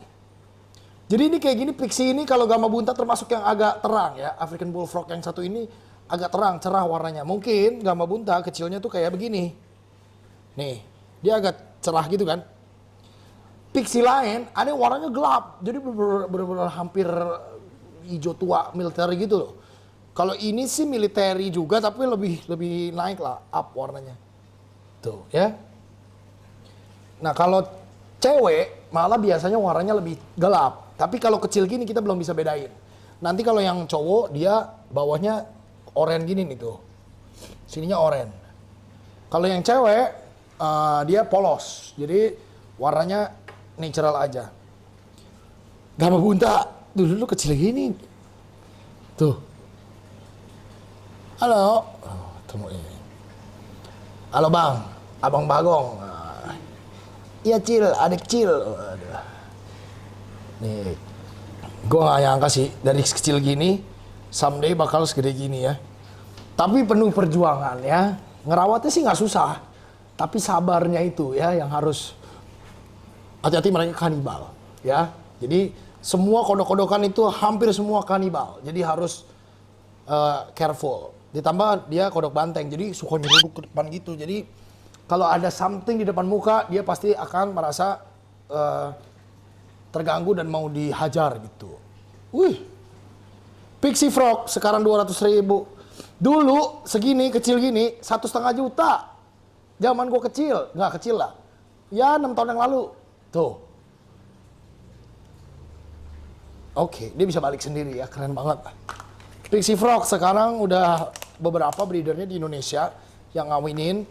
Jadi ini kayak gini, Pixie ini kalau Gama Bunta termasuk yang agak terang ya. African Bullfrog yang satu ini agak terang, cerah warnanya. Mungkin Gama Bunta kecilnya tuh kayak begini. Nih, dia agak cerah gitu kan. Pixie lain ada yang warnanya gelap, jadi benar-benar hampir hijau tua militer gitu loh. Kalau ini sih militer juga, tapi lebih naik lah, up warnanya. Tuh ya. Nah kalau cewek malah biasanya warnanya lebih gelap, tapi kalau kecil gini kita belum bisa bedain. Nanti kalau yang cowok dia bawahnya oranye gini nih tuh, sininya oranye. Kalau yang cewek dia polos, jadi warnanya natural aja. Gama bunta, dulu kecil gini. Tuh. Halo. Oh, temu ini. Halo bang, abang Bagong. Iya Cil, adik Cil. Aduh. Nih, gue gak nyangka sih dari kecil gini, someday bakal segede gini ya. Tapi penuh perjuangan ya. Ngerawatnya sih nggak susah, tapi sabarnya itu ya yang harus hati-hati, mereka kanibal ya. Jadi semua kodok-kodokan itu hampir semua kanibal, jadi harus careful. Ditambah dia kodok banteng, jadi suka nyeruduk ke depan gitu. Jadi kalau ada something di depan muka, dia pasti akan merasa terganggu dan mau dihajar gitu. Wih, Pixie Frog sekarang 200.000. Dulu segini, kecil gini, 1,5 juta. Zaman gue kecil, nggak kecil lah. Ya 6 tahun yang lalu. Tuh. Oke, dia bisa balik sendiri ya, keren banget. Pixie Frog sekarang udah beberapa breedernya di Indonesia yang ngawinin.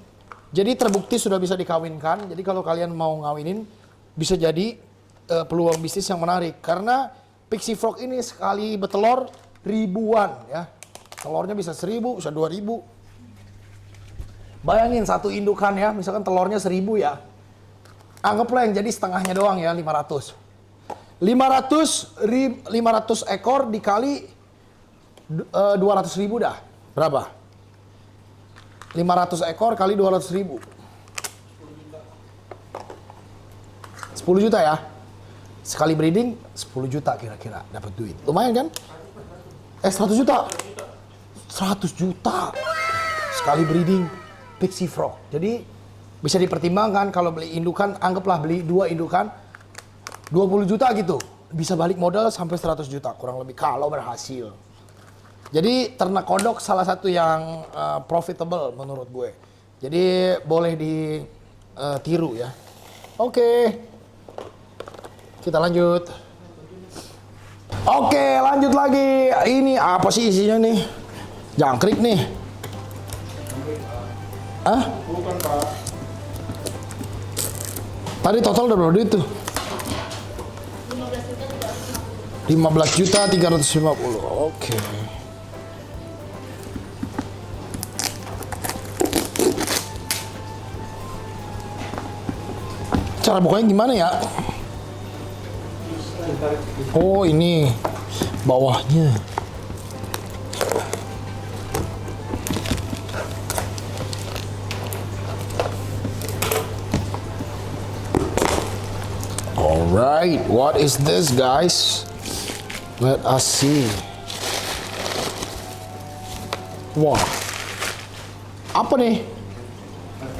Jadi terbukti sudah bisa dikawinkan. Jadi kalau kalian mau ngawinin, bisa jadi peluang bisnis yang menarik. Karena Pixie Frog ini sekali betelor ribuan ya. Telurnya bisa 1.000, bisa 2.000. Bayangin satu indukan ya, misalkan telurnya 1.000 ya. Anggaplah yang jadi setengahnya doang ya, 500. 500 ekor dikali 200.000 dah. Berapa? 500 ekor kali 200.000. 10 juta ya. Sekali breeding 10 juta kira-kira dapat duit. Lumayan kan? 100 juta. 100 juta sekali breeding Pixie Frog. Jadi bisa dipertimbangkan kalau beli indukan, anggaplah beli 2 indukan 20 juta gitu. Bisa balik modal sampai 100 juta kurang lebih kalau berhasil. Jadi ternak kodok salah satu yang profitable menurut gue. Jadi boleh ditiru ya. Oke. Kita lanjut. Oke, lanjut lagi. Ini apa sih isinya nih? Jangkrik nih. Hah? Bukan Pak. Tadi total udah berapa duit tuh? 15.350. Oke. Cara bukanya gimana ya? Oh ini bawahnya. Alright, what is this guys? Let us see. Wah, apa nih?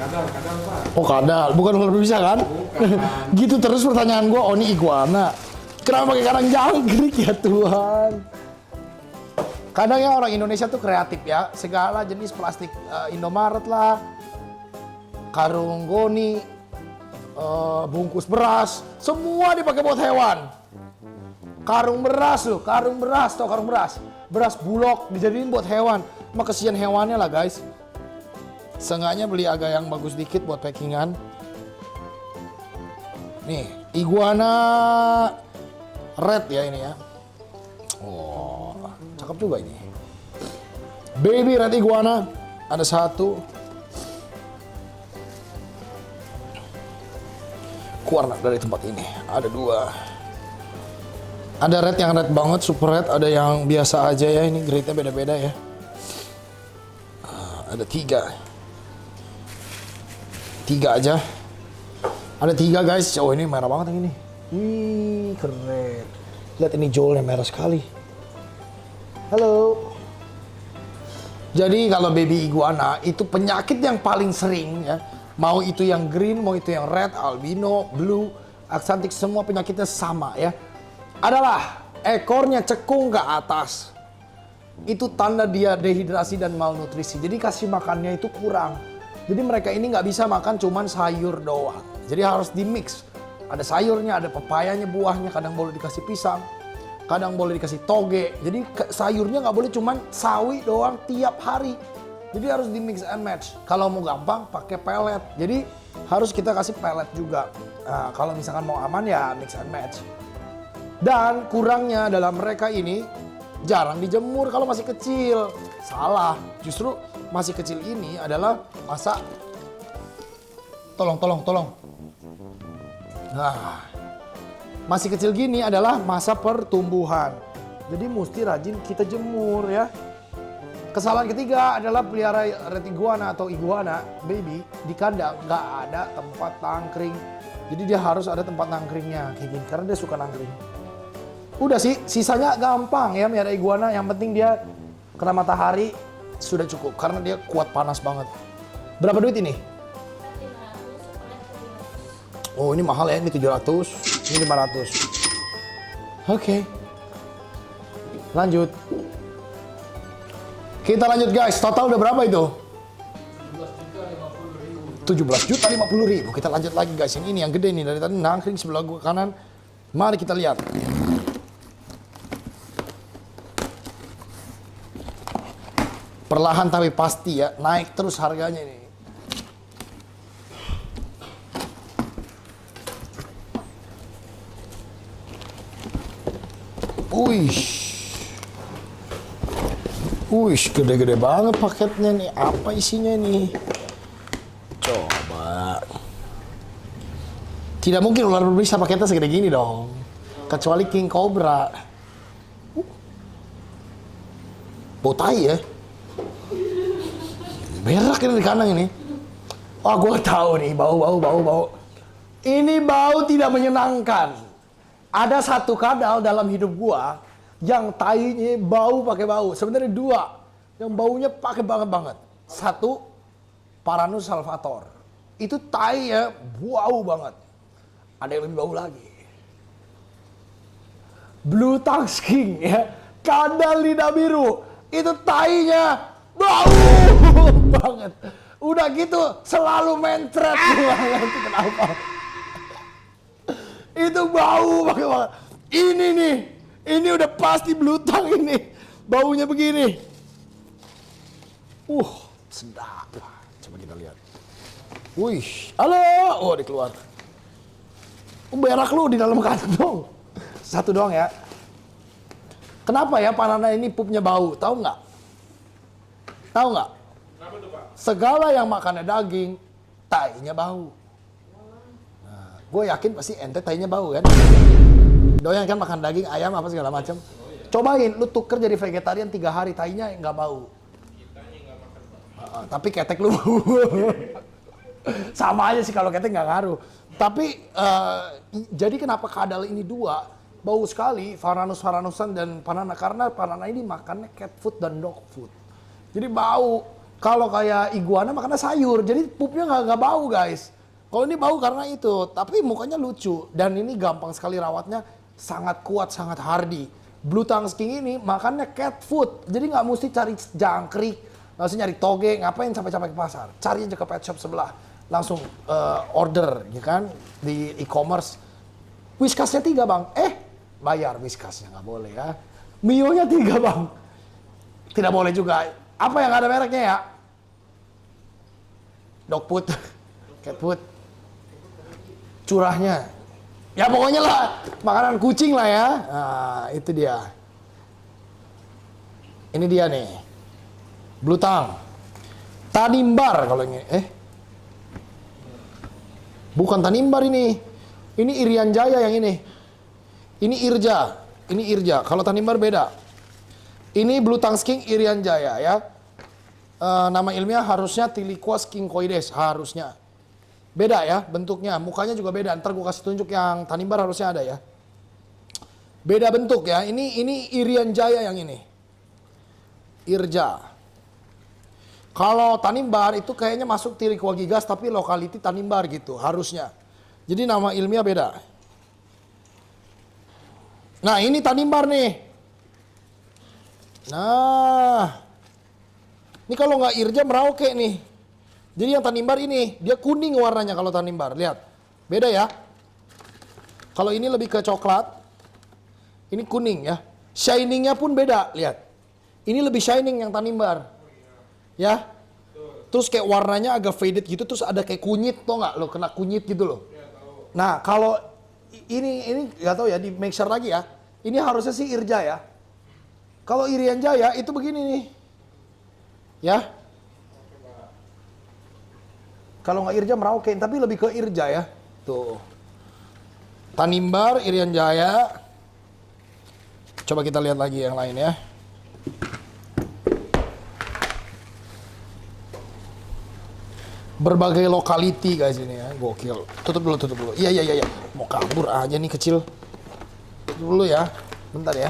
Kadal Pak. Oh kadal, bukan ular berbisa kan? Gitu terus pertanyaan gue. Oh ini iguana. Kenapa pakai kandang jangkrik ya Tuhan? Kadangnya orang Indonesia tuh kreatif ya. Segala jenis plastik, Indomaret lah, karung goni, bungkus beras, semua dipakai buat hewan. Karung beras loh, karung beras, tau karung beras? Beras bulog dijadiin buat hewan. Mah kesian hewannya lah guys. Seenggaknya beli agak yang bagus dikit buat packingan. Nih, iguana red ya ini ya. Oh, cakep juga ini. Baby red iguana, ada 1. Keluar dari tempat ini, ada 2. Ada red yang red banget, super red, ada yang biasa aja ya, ini grade-nya beda-beda ya. Ada 3 aja. Ada 3 guys. Oh ini merah banget yang ini. Wih keren. Lihat ini jolnya merah sekali. Halo. Jadi kalau baby iguana itu penyakit yang paling sering ya. Mau itu yang green, mau itu yang red, albino, blue, aksantik, semua penyakitnya sama ya. Adalah ekornya cekung ke atas. Itu tanda dia dehidrasi dan malnutrisi. Jadi kasih makannya itu kurang. Jadi mereka ini nggak bisa makan cuman sayur doang. Jadi harus di-mix. Ada sayurnya, ada pepayanya, buahnya, kadang boleh dikasih pisang, kadang boleh dikasih toge. Jadi sayurnya nggak boleh cuman sawi doang tiap hari. Jadi harus di mix and match. Kalau mau gampang pakai pelet. Jadi harus kita kasih pelet juga. Nah, kalau misalkan mau aman ya mix and match. Dan kurangnya dalam mereka ini jarang dijemur kalau masih kecil. Salah. Justru masih kecil ini adalah masa tolong. Nah, masih kecil gini adalah masa pertumbuhan. Jadi mesti rajin kita jemur ya. Kesalahan ketiga adalah pelihara red iguana atau iguana baby di kandang nggak ada tempat nangkring. Jadi dia harus ada tempat nangkringnya kayak gini karena dia suka nangkring. Udah sih, sisanya gampang ya melihara iguana. Yang penting dia kena matahari sudah cukup karena dia kuat panas banget. Berapa duit ini? 500, Oh ini mahal ya, ini 700, ini 500. Oke. Lanjut. Kita lanjut guys, total udah berapa itu? 17.050.000. Kita lanjut lagi guys, yang ini yang gede nih dari tadi nangkring sebelah gua kanan. Mari kita lihat. Perlahan tapi pasti ya, naik terus harganya ini. Wih, gede-gede banget paketnya nih. Apa isinya nih? Coba. Tidak mungkin ular berbisa paketnya segede gini dong. Kecuali King Cobra. Bau tai ya. Berak ini di kandang ini. Wah, gue tahu nih bau. Ini bau tidak menyenangkan. Ada satu kadal dalam hidup gua yang tainya bau pakai bau. Sebenarnya dua yang baunya pakai banget. Satu, Paranus salvator. Itu tai ya bau banget. Ada yang lebih bau lagi. Blue Tongue Skink ya, kadal lidah biru. Itu tainya bau banget. Udah gitu selalu mentret banget. Kenapa? Itu bau pakai banget. Ini nih. Ini udah pasti blue tongue ini. Baunya begini. Sedap. Coba kita lihat. Wih, halo. Oh, dikeluar. Berak lu di dalam kantong. Satu doang ya. Kenapa ya Panana ini pupnya bau? Tahu nggak? Tahu nggak? Kenapa tuh, Pak? Segala yang makannya daging, tainya bau. Nah, gue yakin pasti ente tainya bau kan? Doyan kan makan daging, ayam apa segala macam. Cobain, lu tuker jadi vegetarian 3 hari, tainya nggak bau. Tapi ketek lu sama aja sih kalau ketek nggak ngaruh. Tapi jadi kenapa kadal ini dua bau sekali, Varanus-Varanusan dan Panana, karena Panana ini makannya cat food dan dog food. Jadi bau. Kalau kayak iguana makannya sayur, jadi pupnya nggak bau guys. Kalau ini bau karena itu, tapi mukanya lucu dan ini gampang sekali rawatnya, sangat kuat, sangat hardy. Blue Tongue Skink ini makannya cat food, jadi nggak mesti cari jangkrik, nggak mesti nyari toge, ngapain sampai-sampai ke pasar. Cari aja ke pet shop sebelah, langsung order, ya kan, di e-commerce. Whiskasnya 3 bang, bayar Whiskasnya nggak boleh ya. Mio-nya 3 bang, tidak boleh juga. Apa yang ada mereknya ya? Dog food, cat food, curahnya. Ya pokoknya lah, makanan kucing lah ya. Nah, itu dia. Ini dia nih. Blue Tongue. Tanimbar kalau ini. Bukan Tanimbar ini. Ini Irian Jaya yang ini. Ini Irja. Ini Irja. Kalau Tanimbar beda. Ini Blue Tongue Skink Irian Jaya ya. Nama ilmiah harusnya Tiliquas skinkoides. Harusnya. Beda ya bentuknya, mukanya juga beda. Ntar gue kasih tunjuk yang Tanimbar harusnya ada ya. Beda bentuk ya. Ini Irian Jaya yang ini. Irja. Kalau Tanimbar itu kayaknya masuk Tiliqua gigas tapi lokaliti Tanimbar gitu harusnya. Jadi nama ilmiah beda. Nah ini Tanimbar nih. Nah. Ini kalau nggak Irja Merauke nih. Jadi yang Tanimbar ini, dia kuning warnanya kalau Tanimbar. Lihat, beda ya. Kalau ini lebih ke coklat, ini kuning ya. Shiningnya pun beda, lihat. Ini lebih shining yang Tanimbar. Ya, terus kayak warnanya agak faded gitu, terus ada kayak kunyit, tau nggak lo, kena kunyit gitu loh. Nah kalau ini nggak tahu ya, di make sure lagi ya. Ini harusnya sih Irja ya. Kalau Irian Jaya itu begini nih, ya. Kalau nggak Irja Merauke, tapi lebih ke Irja ya. Tuh. Tanimbar, Irian Jaya. Coba kita lihat lagi yang lain ya. Berbagai lokality guys ini ya, gokil. Tutup dulu. Iya. Mau kabur aja nih kecil. Tutup dulu ya, bentar ya.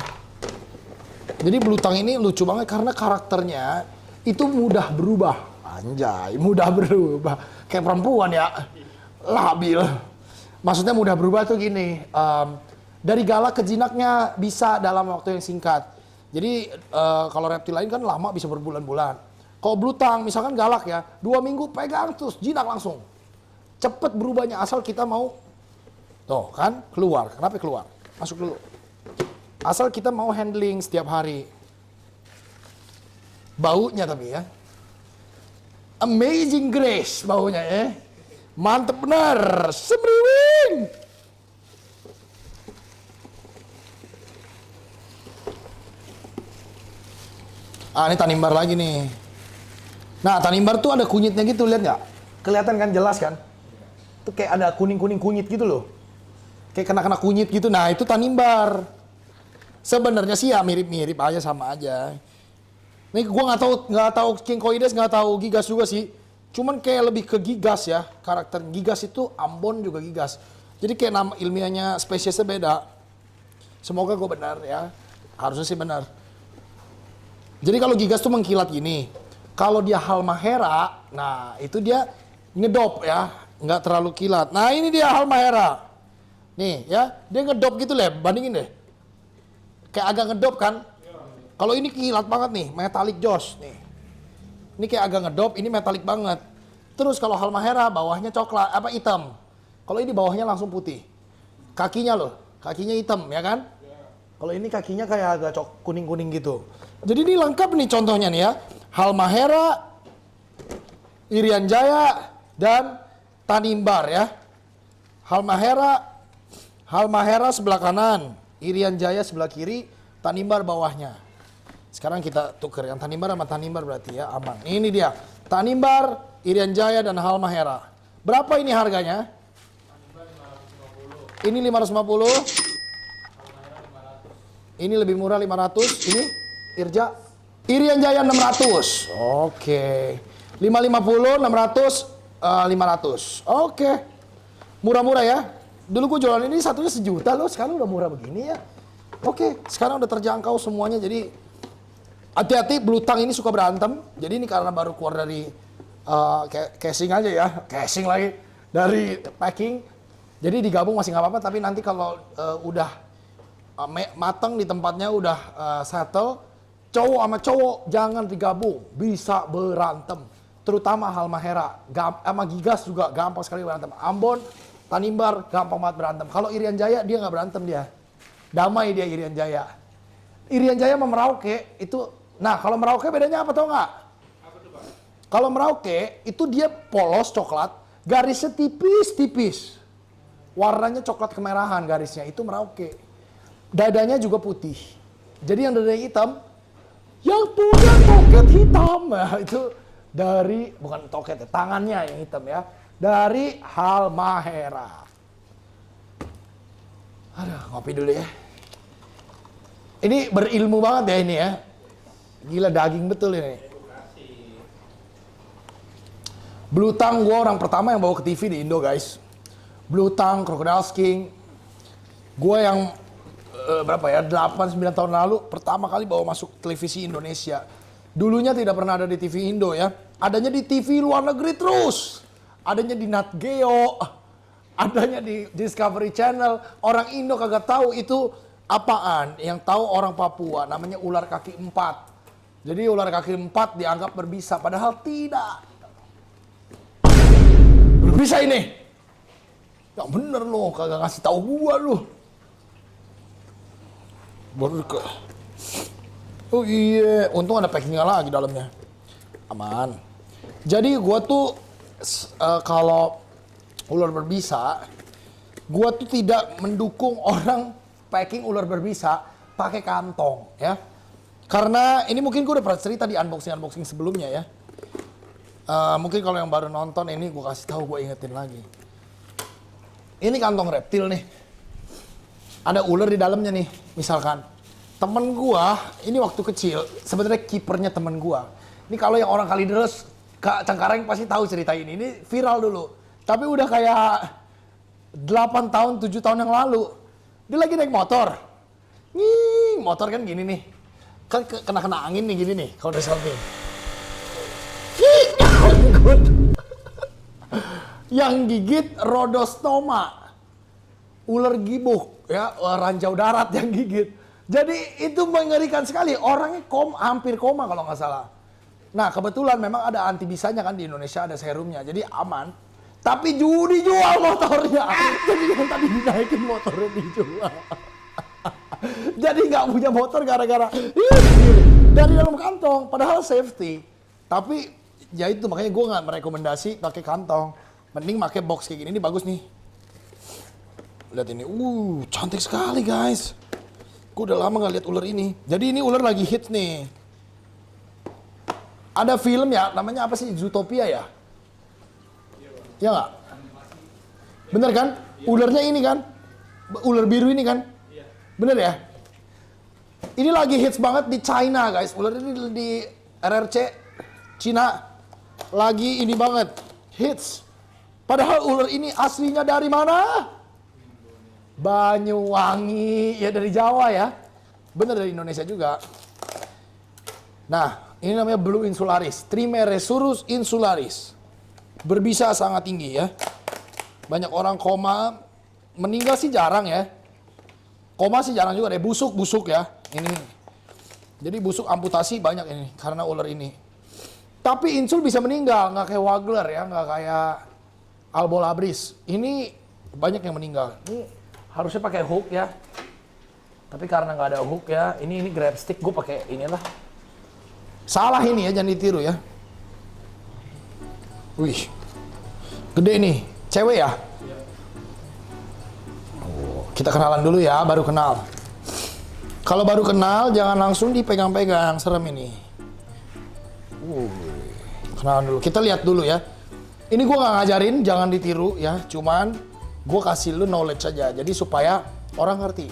Jadi Blutang ini lucu banget karena karakternya itu mudah berubah. Anjay, mudah berubah. Kayak perempuan ya, labil. Maksudnya mudah berubah tuh gini, dari galak ke jinaknya bisa dalam waktu yang singkat. Jadi kalau reptil lain kan lama, bisa berbulan-bulan. Kalau Blutang misalkan galak ya, 2 minggu pegang terus jinak langsung. Cepet berubahnya asal kita mau, tuh kan keluar. Kenapa keluar? Masuk dulu. Asal kita mau handling setiap hari. Baunya tapi ya. Amazing Grace baunya ya. Mantep benar. Semriwing. Ah ini Tanimbar lagi nih. Nah Tanimbar tuh ada kunyitnya gitu, lihat nggak? Kelihatan kan, jelas kan? Tuh kayak ada kuning-kuning kunyit gitu loh. Kayak kena-kena kunyit gitu. Nah itu Tanimbar. Sebenarnya sih ya mirip-mirip aja, sama aja. Nih gua nggak tahu Kinkoides, nggak tahu Gigas juga sih. Cuman kayak lebih ke Gigas ya, karakter Gigas itu Ambon juga Gigas. Jadi kayak nama ilmiahnya spesiesnya beda. Semoga gue benar ya, harusnya sih benar. Jadi kalau Gigas tuh mengkilat gini. Kalau dia Halmahera, nah itu dia ngedop ya, nggak terlalu kilat. Nah ini dia Halmahera. Nih ya, dia ngedop gitu lah, bandingin deh. Kayak agak ngedop kan? Kalau ini kilat banget nih, metallic Josh nih. Ini kayak agak ngedop, ini metallic banget. Terus kalau Halmahera bawahnya coklat, hitam. Kalau ini bawahnya langsung putih. Kakinya loh, kakinya hitam ya kan? Kalau ini kakinya kayak agak kuning-kuning gitu. Jadi ini lengkap nih contohnya nih ya. Halmahera, Irian Jaya, dan Tanimbar ya. Halmahera sebelah kanan, Irian Jaya sebelah kiri, Tanimbar bawahnya. Sekarang kita tuker yang Tanimbar sama Tanimbar berarti ya, aman. Ini dia, Tanimbar, Irian Jaya, dan Halmahera. Berapa ini harganya? Ini 550. Ini lebih murah 500. Ini Irja, Irian Jaya 600. Oke. 550, 600, 500. Oke. Murah-murah ya. Dulu gue jualan ini satunya 1 juta loh, sekarang udah murah begini ya. Oke, sekarang udah terjangkau semuanya. Jadi hati-hati, Blutang ini suka berantem. Jadi ini karena baru keluar dari casing aja ya, casing lagi dari packing. Jadi digabung masih nggak apa-apa. Tapi nanti kalau udah matang di tempatnya, udah settle, cowok sama cowok jangan digabung, bisa berantem. Terutama Halmahera, sama Gigas juga gampang sekali berantem. Ambon, Tanimbar gampang banget berantem. Kalau Irian Jaya dia nggak berantem dia. Damai dia Irian Jaya. Irian Jaya sama Merauke itu, nah kalau Merauke bedanya apa tau nggak? Kalau Merauke itu dia polos coklat, garisnya tipis-tipis. Warnanya coklat kemerahan garisnya, itu Merauke. Dadanya juga putih. Jadi yang dadanya hitam, yang punya toket hitam. Nah, itu dari, bukan toket ya, tangannya yang hitam ya. Dari Halmahera. Aduh, ngopi dulu ya. Ini berilmu banget ya ini ya. Gila, daging betul ini. Blutang gue orang pertama yang bawa ke TV di Indo guys. Blutang, Crocodile King. Gue yang berapa ya, 8-9 tahun lalu pertama kali bawa masuk televisi Indonesia. Dulunya tidak pernah ada di TV Indo ya. Adanya di TV luar negeri terus. Adanya di Nat Geo, adanya di Discovery Channel. Orang Indo kagak tahu itu apaan. Yang tahu orang Papua, namanya ular kaki 4. Jadi ular kaki 4 dianggap berbisa, padahal tidak. Berbisa ini. Ya bener loh, kagak ngasih tahu gua loh. Oh iya, untung ada packingnya lagi dalamnya. Aman. Jadi gue tuh kalau ular berbisa, gue tuh tidak mendukung orang packing ular berbisa pakai kantong ya. Karena ini mungkin gue udah pernah cerita di unboxing sebelumnya ya. Mungkin kalau yang baru nonton ini gue kasih tahu, gue ingetin lagi. Ini kantong reptil nih. Ada ular di dalamnya nih, misalkan. Temen gue, ini waktu kecil, sebenarnya kipernya temen gue. Ini kalau yang orang Kalideres, Kak Cengkareng pasti tahu cerita ini. Ini viral dulu. Tapi udah kayak 8 tahun, 7 tahun yang lalu. Dia lagi naik motor. Nih, motor kan gini nih. Kan kena angin nih gini nih, kalau dari samping. Yang gigit Rhodostoma. Ular gibuk, ya, ranjau darat yang gigit. Jadi itu mengerikan sekali. Orangnya hampir koma kalau nggak salah. Nah kebetulan memang ada antibisanya kan di Indonesia, ada serumnya, jadi aman. Tapi dijual motornya. Jadi yang tadi dinaikin motornya dijual. Jadi nggak punya motor gara-gara dari dalam kantong. Padahal safety. Tapi ya itu makanya gue nggak merekomendasi pakai kantong. Mending pakai box kayak gini. Ini bagus nih. Lihat ini, cantik sekali guys. Gue udah lama nggak lihat ular ini. Jadi ini ular lagi hits nih. Ada film ya, namanya apa sih? Zootopia ya? Ya nggak? Bener kan? Ularnya ini kan? Ular biru ini kan? Bener ya? Ini lagi hits banget di China guys. Ular ini di RRC Cina lagi ini banget hits. Padahal ular ini aslinya dari mana? Banyuwangi, ya dari Jawa ya. Bener dari Indonesia juga. Nah, ini namanya Blue insularis, Trimeresurus insularis. Berbisa sangat tinggi ya. Banyak orang koma, meninggal sih jarang ya. Koma sih jarang juga deh, busuk ya. Ini. Jadi busuk amputasi banyak ini karena ular ini. Tapi insul bisa meninggal, nggak kayak Wagler ya, nggak kayak Albolabris. Ini banyak yang meninggal. Ini harusnya pakai hook ya. Tapi karena nggak ada hook ya, ini grab stick, gue pakai inilah. Salah ini ya, jangan ditiru ya. Wih, gede nih, cewek ya? Oh, kita kenalan dulu ya, baru kenal. Kalau baru kenal, jangan langsung dipegang-pegang, serem ini. Kenalan dulu, kita lihat dulu ya. Ini gue nggak ngajarin, jangan ditiru ya, cuman gue kasih lu knowledge aja, jadi supaya orang ngerti.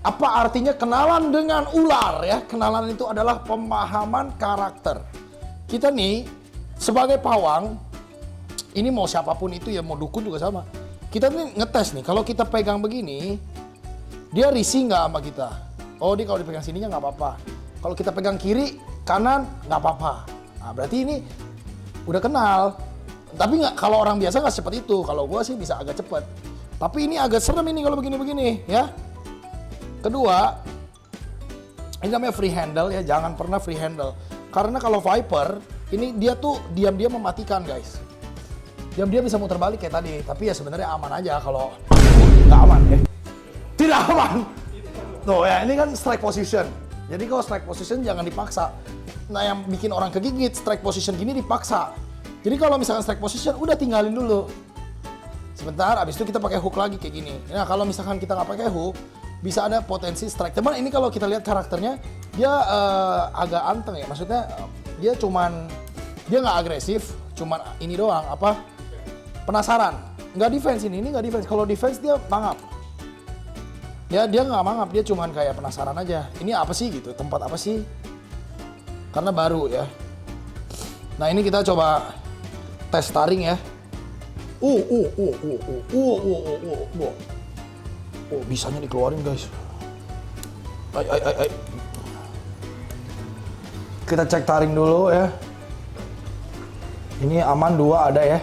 Apa artinya kenalan dengan ular ya? Kenalan itu adalah pemahaman karakter. Kita nih sebagai pawang, ini mau siapapun itu ya, mau dukun juga sama. Kita nih ngetes nih, kalau kita pegang begini, dia risih nggak sama kita? Oh, dia kalau dipegang sininya nggak apa-apa. Kalau kita pegang kiri, kanan nggak apa-apa. Nah, berarti ini udah kenal. Tapi nggak, kalau orang biasa nggak secepat itu. Kalau gue sih bisa agak cepet. Tapi ini agak serem ini kalau begini-begini ya. Kedua, ini namanya free handle ya, jangan pernah free handle. Karena kalau Viper, ini dia tuh diam-diam mematikan guys. Diam-diam bisa muter balik kayak tadi, tapi ya sebenarnya aman aja kalau nggak aman ya. Tidak aman. Tuh ya, ini kan strike position. Jadi kalau strike position jangan dipaksa. Nah yang bikin orang kegigit, strike position gini dipaksa. Jadi kalau misalkan strike position, udah tinggalin dulu. Sebentar, abis itu kita pakai hook lagi kayak gini. Nah kalau misalkan kita nggak pakai hook, bisa ada potensi strike. Teman ini kalau kita lihat karakternya, dia agak anteng ya. Maksudnya dia nggak agresif, cuman ini doang apa? Penasaran. Nggak defense ini nggak defense. Kalau defense dia mangap. Ya dia nggak mangap, dia cuman kayak penasaran aja. Ini apa sih gitu? Tempat apa sih? Karena baru ya. Nah ini kita coba tes taring ya. Bisanya dikeluarin guys. Ay. Kita cek taring dulu ya. Ini aman, 2 ada ya.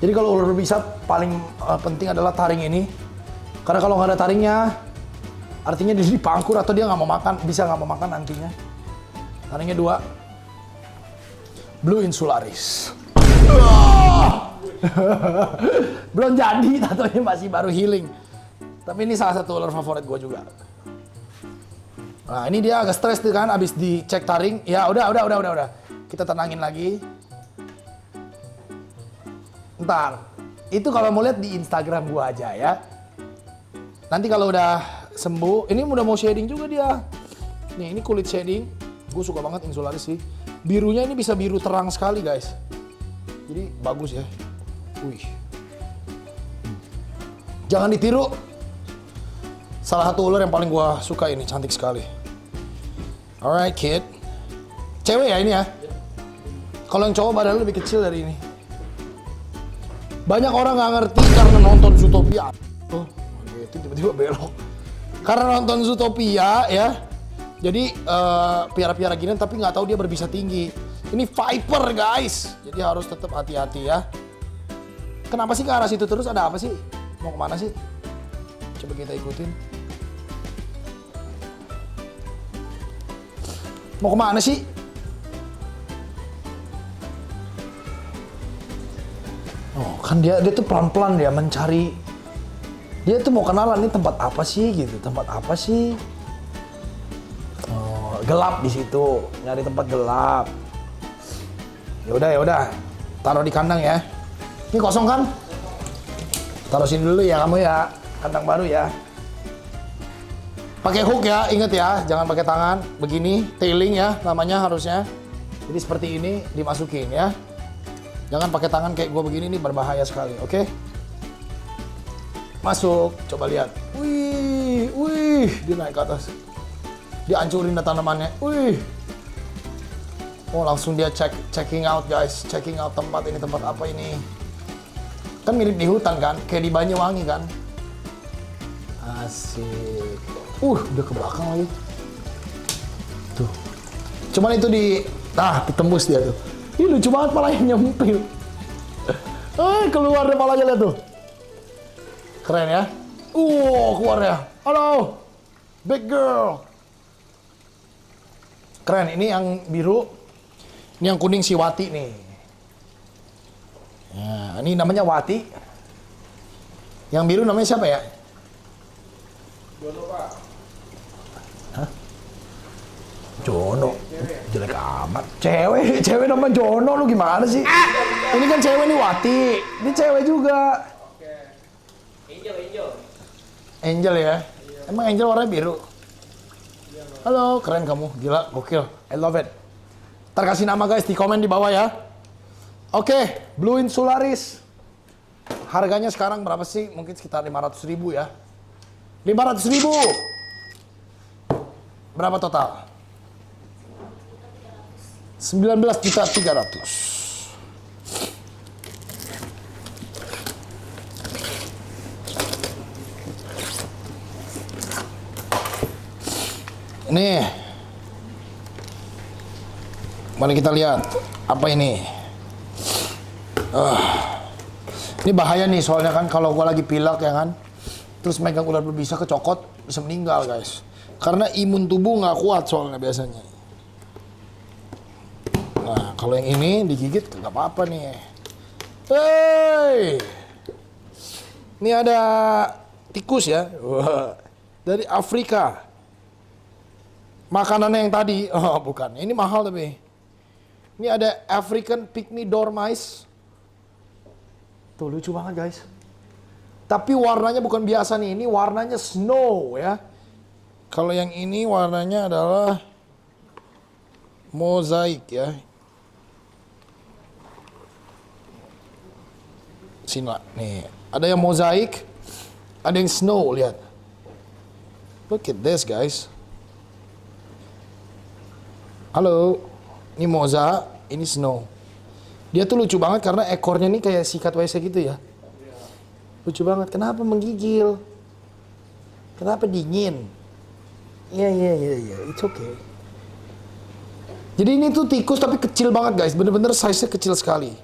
Jadi kalau ular berbisa paling penting adalah taring ini. Karena kalau nggak ada taringnya, artinya dia dipangkur atau dia nggak mau makan, bisa nggak mau makan nantinya. Taringnya 2. Blue insularis. Belum jadi, tatonya masih baru healing. Tapi ini salah satu ular favorit gue juga. Nah ini dia agak stres tuh kan, abis dicek taring. Ya udah. Kita tenangin lagi. Ntar, itu kalau mau lihat di Instagram gua aja ya. Nanti kalau udah sembuh, ini udah mau shading juga dia. Nih, ini kulit shading. Gue suka banget Insularis sih. Birunya ini bisa biru terang sekali guys. Jadi bagus ya. Wih. Jangan ditiru. Salah satu ular yang paling gua suka ini, cantik sekali. Alright kid. Cewek ya ini ya? Kalau yang cowok badannya lebih kecil dari ini. Banyak orang nggak ngerti karena nonton Zootopia. Oh, itu tiba-tiba belok. Karena nonton Zootopia ya, jadi piara-piara gini tapi nggak tahu dia berbisa tinggi. Ini viper guys, jadi harus tetap hati-hati ya. Kenapa sih ke arah situ terus? Ada apa sih? Mau kemana sih? Coba kita ikutin. Mau kemana sih? Oh, kan dia tuh pelan-pelan dia mencari. Dia tuh mau kenalan ini tempat apa sih gitu, tempat apa sih? Oh, gelap di situ, nyari tempat gelap. Ya udah, taruh di kandang ya. Ini kosong kan? Taruh sini dulu ya kamu ya, kandang baru ya. Pakai hook ya, inget ya, jangan pakai tangan. Begini, tailing ya, namanya harusnya. Jadi seperti ini dimasukin ya. Jangan pakai tangan kayak gue begini, ini berbahaya sekali, oke? Masuk, coba lihat. Wih, dia naik ke atas. Dia hancurin tanamannya. Wih. Oh, langsung dia checking out guys, checking out tempat ini, tempat apa ini? Kan mirip di hutan kan, kayak di Banyuwangi kan? Asik. Udah ke belakang lagi. Tuh. Cuman itu ditembus dia tuh. Ih, lucu banget palanya nyempil. Keluar deh palanya, lihat tuh. Keren ya. Keluar ya. Halo. Big girl. Keren, ini yang biru. Ini yang kuning si Wati nih. Nah, ini namanya Wati. Yang biru namanya siapa ya? Jono, Pak. Hah? Jono? Jelek amat. Cewek namanya Jono, lu gimana sih? Ini kan cewek nih Wati. Ini cewek juga. Oke. Angel ya? Emang Angel warnanya biru? Halo, keren kamu. Gila, gokil. I love it. Ntar kasih nama guys di komen di bawah ya. Oke, Blue Insularis. Harganya sekarang berapa sih? Mungkin sekitar 500.000 ya. 500.000. Berapa total? 19.300.000. Nih, mari kita lihat apa ini. Ini bahaya nih soalnya kan kalau gua lagi pilek ya kan, terus megang ular berbisa kecokot bisa meninggal guys. Karena imun tubuh nggak kuat soalnya biasanya. Nah kalau yang ini digigit nggak apa-apa nih. Hey, ini ada tikus ya, wah, dari Afrika. Makanannya yang tadi, oh bukan, ini mahal tapi. Ini ada African Pygmy Dormice. Tuh lucu banget guys. Tapi warnanya bukan biasa nih, ini warnanya snow ya. Kalau yang ini warnanya adalah mozaik ya. Sini lah, nih. Ada yang mozaik, ada yang snow, lihat. Look at this guys. Halo, ini moza, ini snow. Dia tuh lucu banget karena ekornya nih kayak sikat WC gitu ya. Lucu banget, kenapa menggigil? Kenapa dingin? Iya, it's okay. Jadi ini tuh tikus tapi kecil banget guys, bener-bener size-nya kecil sekali.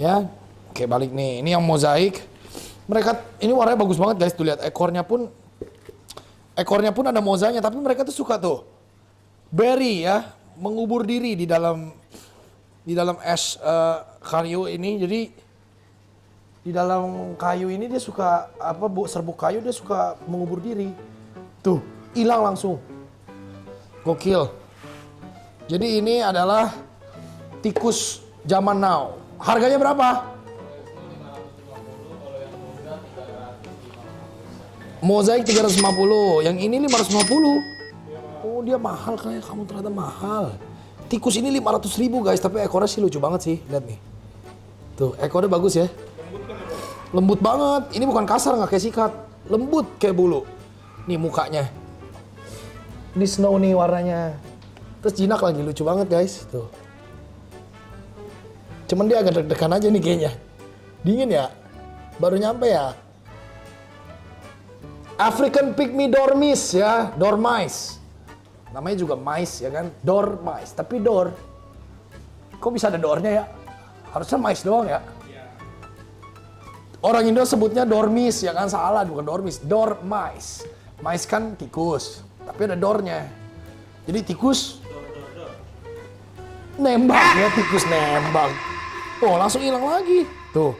Ya, oke balik nih, ini yang mozaik. Mereka, ini warnanya bagus banget guys, tuh lihat ekornya pun ada mozanya, tapi mereka tuh suka tuh. Berry ya, mengubur diri di dalam es kayu ini. Jadi di dalam kayu ini dia suka serbuk kayu dia suka mengubur diri. Tuh, hilang langsung. Gokil. Jadi ini adalah tikus zaman now. Harganya berapa? Mozaik 350, yang ini 550. Oh dia mahal kayak kamu ternyata mahal. Tikus ini 500.000 guys, tapi ekornya sih lucu banget sih, lihat nih. Tuh ekornya bagus ya. Lembut banget, ini bukan kasar nggak kayak sikat, lembut kayak bulu. Nih mukanya. Ini snow nih warnanya. Terus jinak lagi, lucu banget guys, tuh. Cuman dia agak deg-degan aja nih kayaknya. Dingin ya? Baru nyampe ya? African Pygmy Dormice ya, dormice. Namanya juga mice ya kan, dormice. Tapi dor, kok bisa ada dornya ya? Harusnya mice doang ya? Orang Indo sebutnya dormice ya kan, salah bukan dormice, dormice. Mice kan tikus, tapi ada dornya. Jadi tikus nembak ya, tikus nembak. Oh langsung hilang lagi. Tuh,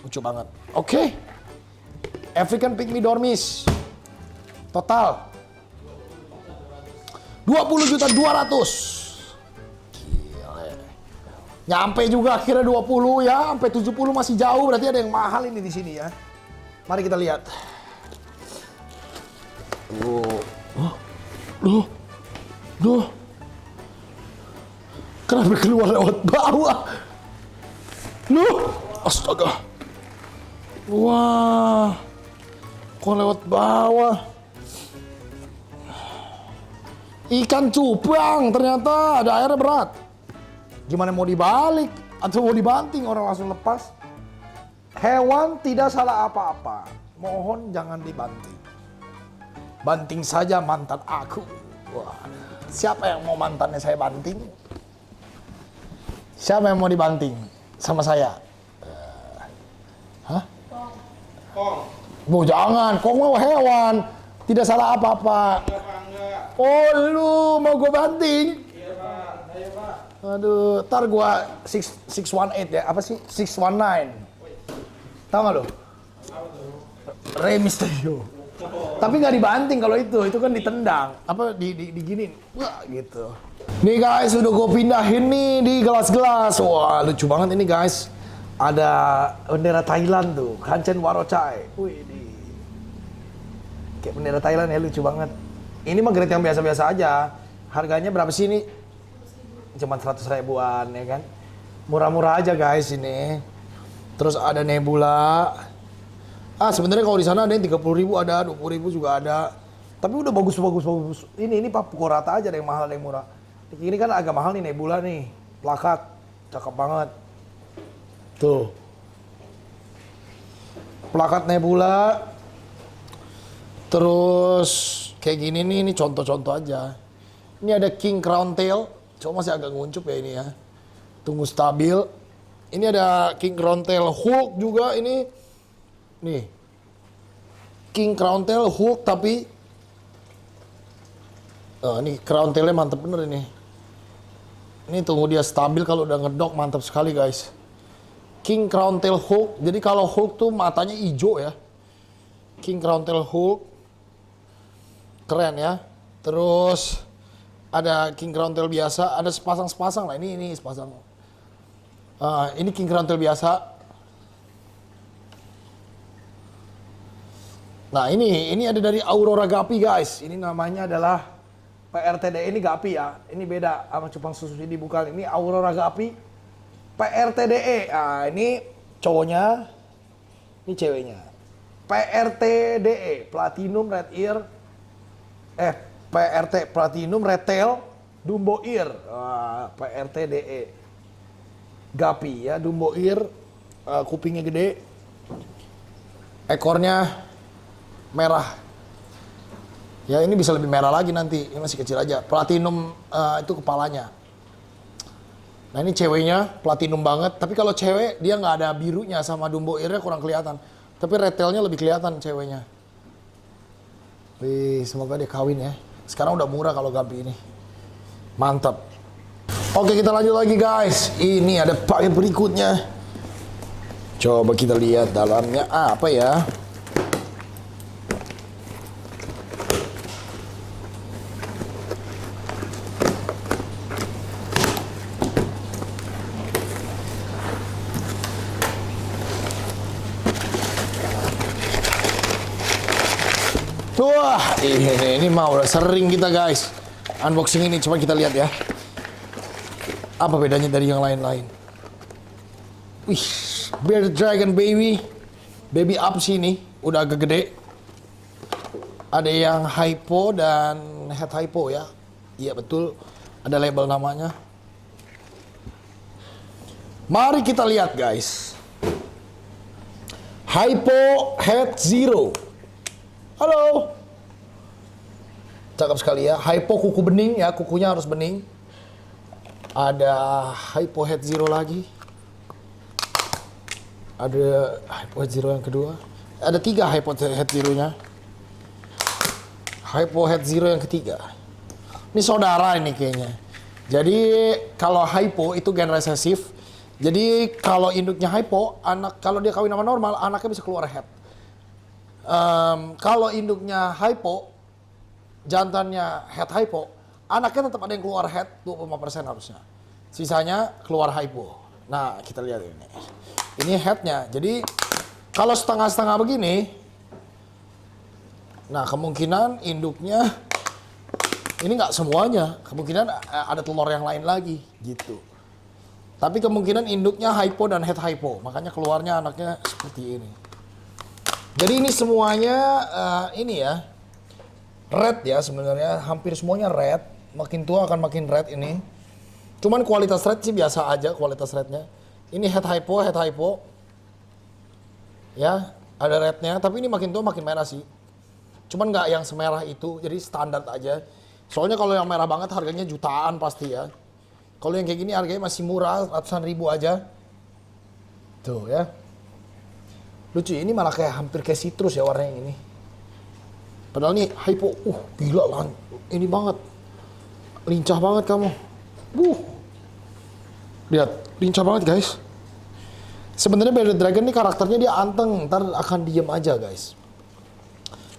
lucu banget. Oke. African Pygmy Dormice. Total 20.200.000. Gila. Nyampe juga akhirnya 20 ya, sampai 70 masih jauh, berarti ada yang mahal ini di sini ya. Mari kita lihat. Duh. Kenapa keluar lewat bawah? Astaga. Wah. Kok lewat bawah? Ikan cupang ternyata ada airnya berat. Gimana mau dibalik atau mau dibanting, orang langsung lepas? Hewan tidak salah apa-apa. Mohon jangan dibanting. Banting saja mantan aku. Wah, siapa yang mau mantannya saya banting? Siapa yang mau dibanting sama saya? Hah? Kong. Bu jangan, kok mau hewan. Tidak salah apa-apa. Enggak. Oh lu mau gue banting? Iya Pak, ayo Pak. Aduh, ntar gua 618 ya, apa sih? 619. Tahu nggak lo? Rey Mysterio. Tapi nggak dibanting kalau itu kan ditendang. Apa diginin? Wah gitu. Nih guys, udah gue pindahin nih di gelas-gelas. Wah lucu banget ini guys. Ada bendera Thailand tuh, Kanchen Warochai. Wih, kayak bendera Thailand ya, lucu banget. Ini mah grade yang biasa-biasa aja. Harganya berapa sih ini? Cuma 100 ribuan ya kan. Murah-murah aja guys ini. Terus ada Nebula. Sebenarnya kalau di sana ada yang 30.000 ada, 20.000 juga ada. Tapi udah bagus. Ini pukul rata aja, ada yang mahal, ada yang murah. Ini kan agak mahal nih Nebula nih. Plakat. Cakep banget. Tuh. Plakat Nebula. Terus kayak gini nih, ini contoh-contoh aja. Ini ada King Crown Tail. Cuma masih agak nguncup ya ini ya. Tunggu stabil. Ini ada King Crown Tail Hulk juga ini. Nih. King Crown Tail Hulk tapi ini crown tailnya mantep bener ini. Ini tunggu dia stabil, kalau udah ngedok mantap sekali guys. King Crown Tail Hulk. Jadi kalau Hulk tuh matanya hijau ya. King Crown Tail Hulk. Keren ya. Terus ada King Crown Tail biasa, ada sepasang lah. Ini sepasang. Ini King Crown Tail biasa. Nah ini ada dari Aurora Guppy guys. Ini namanya adalah PRTDE, ini Guppy ya. Ini beda sama cupang susu ini, bukan. Ini Aurora Guppy PRTDE. Ini cowoknya, ini ceweknya. PRTDE, Platinum Red Ear. PRT Platinum Red Tail Dumbo Ear. PRTDE Guppy ya, Dumbo Ear. Kupingnya gede. Ekornya merah. Ya ini bisa lebih merah lagi nanti, ini masih kecil aja. Platinum itu kepalanya. Nah ini ceweknya platinum banget, tapi kalau cewek dia nggak ada birunya sama Dumbo Ear-nya kurang kelihatan. Tapi red tail-nya lebih kelihatan ceweknya. Wih, semoga dia kawin ya. Sekarang udah murah kalau Guppy ini. Mantap. Oke kita lanjut lagi guys. Ini ada paket berikutnya. Coba kita lihat dalamnya apa ya. Wah, ini mah udah sering kita guys unboxing ini. Coba kita lihat ya. Apa bedanya dari yang lain-lain? Wih, Bearded Dragon baby. Baby up sini, udah agak gede. Ada yang hypo dan head hypo ya. Iya betul, ada label namanya. Mari kita lihat guys. Hypo Head Zero. Halo. Cakep sekali ya. Hypo kuku bening ya, kukunya harus bening. Ada Hypo Head Zero lagi. Ada Hypo Head Zero yang kedua. Ada 3 Hypo Head Zero-nya. Hypo Head Zero yang ketiga. Ini saudara ini kayaknya. Jadi kalau hypo itu gen resesif. Jadi kalau induknya hypo, kalau dia kawin sama normal, anaknya bisa keluar head. Kalau induknya hypo, jantannya head hypo, anaknya tetap ada yang keluar head 25% harusnya. Sisanya keluar hypo. Nah, kita lihat ini. Ini headnya. Jadi kalau setengah-setengah begini, nah kemungkinan induknya ini nggak semuanya. Kemungkinan ada telur yang lain lagi gitu. Tapi kemungkinan induknya hypo dan head hypo. Makanya keluarnya anaknya seperti ini. Jadi ini semuanya ini ya. Red ya sebenarnya. Hampir semuanya red. Makin tua akan makin red ini. Cuman kualitas red sih biasa aja kualitas rednya. Ini head hypo. Ya, ada rednya. Tapi ini makin tua makin merah sih. Cuman nggak yang semerah itu. Jadi standar aja. Soalnya kalau yang merah banget harganya jutaan pasti ya. Kalau yang kayak gini harganya masih murah, ratusan ribu aja. Tuh ya. Lucu, ini malah kayak hampir kayak citrus ya warnanya ini. Padahal nih hypo, gila lah. Ini banget. Lincah banget kamu. Lihat, lincah banget guys. Sebenarnya Bearded Dragon nih karakternya dia anteng, ntar akan diem aja guys.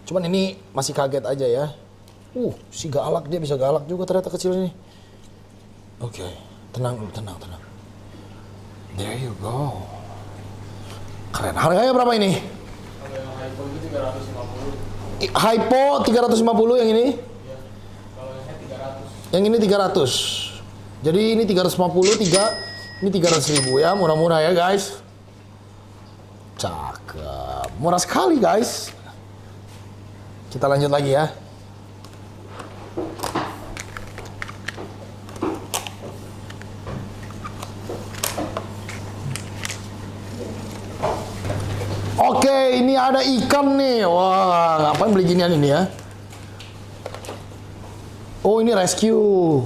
Cuman ini masih kaget aja ya. Si galak, dia bisa galak juga ternyata kecil ini. Oke, tenang dulu, tenang. There you go. Keren. Harganya berapa ini? Kalau yang hypo itu 350. Hypo 350 yang ini? Iya. Kalau yang head 300. Yang ini 300. Jadi ini 350, ini 300 ribu ya, murah-murah ya guys. Cakep. Murah sekali guys. Kita lanjut lagi ya. Oke, ini ada ikan nih. Wah, ngapain beli ginian ini ya? Oh, ini rescue.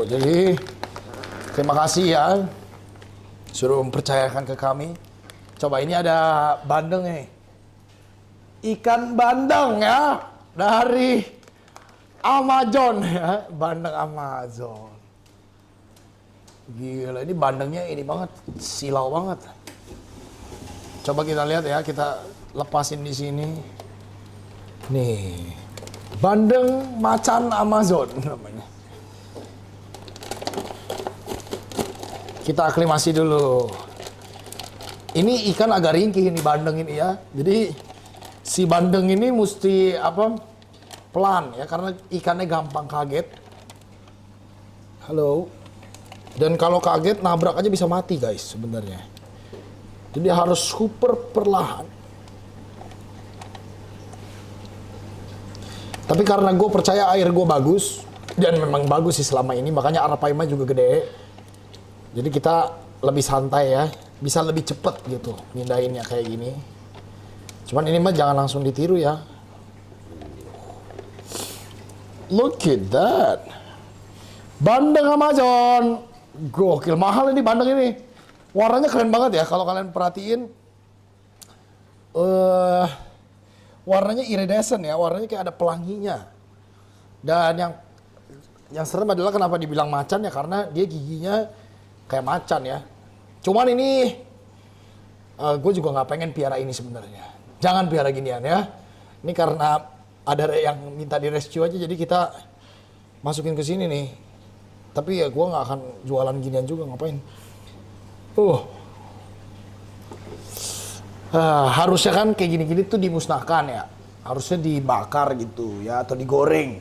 Jadi, terima kasih ya. Suruh mempercayakan ke kami. Coba ini ada bandeng nih. Ikan bandeng ya. Dari Amazon ya. Bandeng Amazon. Gila, ini bandengnya ini banget. Silau banget. Coba kita lihat ya, kita lepasin di sini. Nih, bandeng macan Amazon namanya. Kita aklimasi dulu. Ini ikan agak ringkih ini bandeng ini ya. Jadi si bandeng ini mesti pelan ya, karena ikannya gampang kaget. Halo. Dan kalau kaget nabrak aja bisa mati guys sebenarnya. Jadi harus super perlahan. Tapi karena gue percaya air gue bagus, dan memang bagus sih selama ini, makanya arapaima juga gede. Jadi kita lebih santai ya, bisa lebih cepet gitu mindahinnya kayak gini. Cuman ini mah jangan langsung ditiru ya. Look at that. Bandeng Amazon. Gokil, mahal ini bandeng ini. Warnanya keren banget ya, kalau kalian perhatiin. Warnanya iridescent ya, warnanya kayak ada pelanginya. Dan yang serem adalah kenapa dibilang macan ya, karena dia giginya kayak macan ya. Cuman ini, gue juga nggak pengen piara ini sebenarnya. Jangan piara ginian ya. Ini karena ada yang minta di rescue aja, jadi kita masukin ke sini nih. Tapi ya gue nggak akan jualan ginian juga, ngapain. Harusnya kan kayak gini-gini tuh dimusnahkan ya. Harusnya dibakar gitu ya atau digoreng.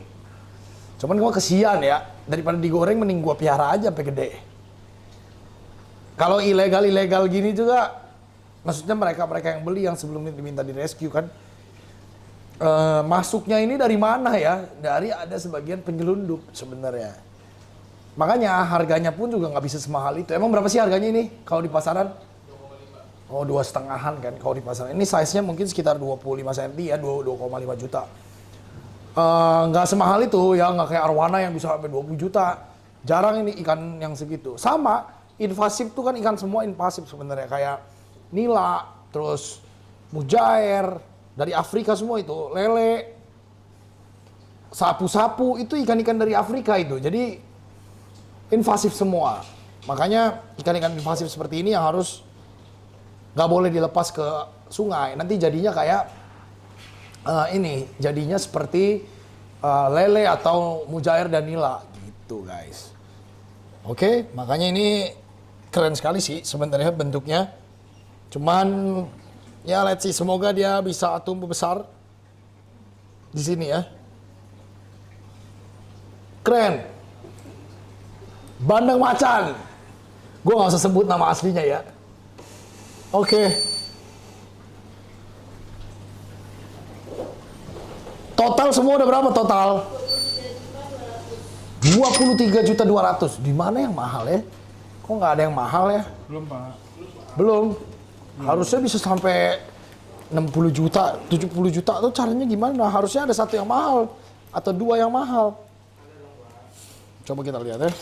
Cuman gua kesian ya, daripada digoreng mending gua piara aja sampai gede. Kalau ilegal gini juga, maksudnya mereka yang beli yang sebelumnya diminta di rescue kan, masuknya ini dari mana ya? Dari ada sebagian penyelundup sebenarnya. Makanya harganya pun juga nggak bisa semahal itu. Emang berapa sih harganya ini kalau di pasaran? 2,5. Oh, 2,5-an kan kalau di pasaran. Ini size-nya mungkin sekitar 25 cm ya, 2,5 juta. Nggak semahal itu ya, nggak kayak arwana yang bisa sampai 20 juta. Jarang ini ikan yang segitu. Sama, invasif tuh kan ikan semua invasif sebenarnya. Kayak nila, terus mujair, dari Afrika semua itu. Lele, sapu-sapu, itu ikan-ikan dari Afrika itu. Jadi, invasif semua. Makanya ikan-ikan invasif seperti ini yang harus nggak boleh dilepas ke sungai. Nanti jadinya kayak jadinya seperti lele atau mujair dan nila gitu guys. Oke, makanya ini keren sekali sih sebenarnya bentuknya. Cuman ya let's see, semoga dia bisa tumbuh besar di sini ya. Keren. Bandeng macan. Gue gak usah sebut nama aslinya ya. Oke. Total semua udah berapa total? 23.200.000. Di mana yang mahal ya? Kok nggak ada yang mahal ya? Belum, Pak. Belum. Harusnya bisa sampai 60 juta, 70 juta tuh caranya gimana? Harusnya ada satu yang mahal atau dua yang mahal. Coba kita lihat ya.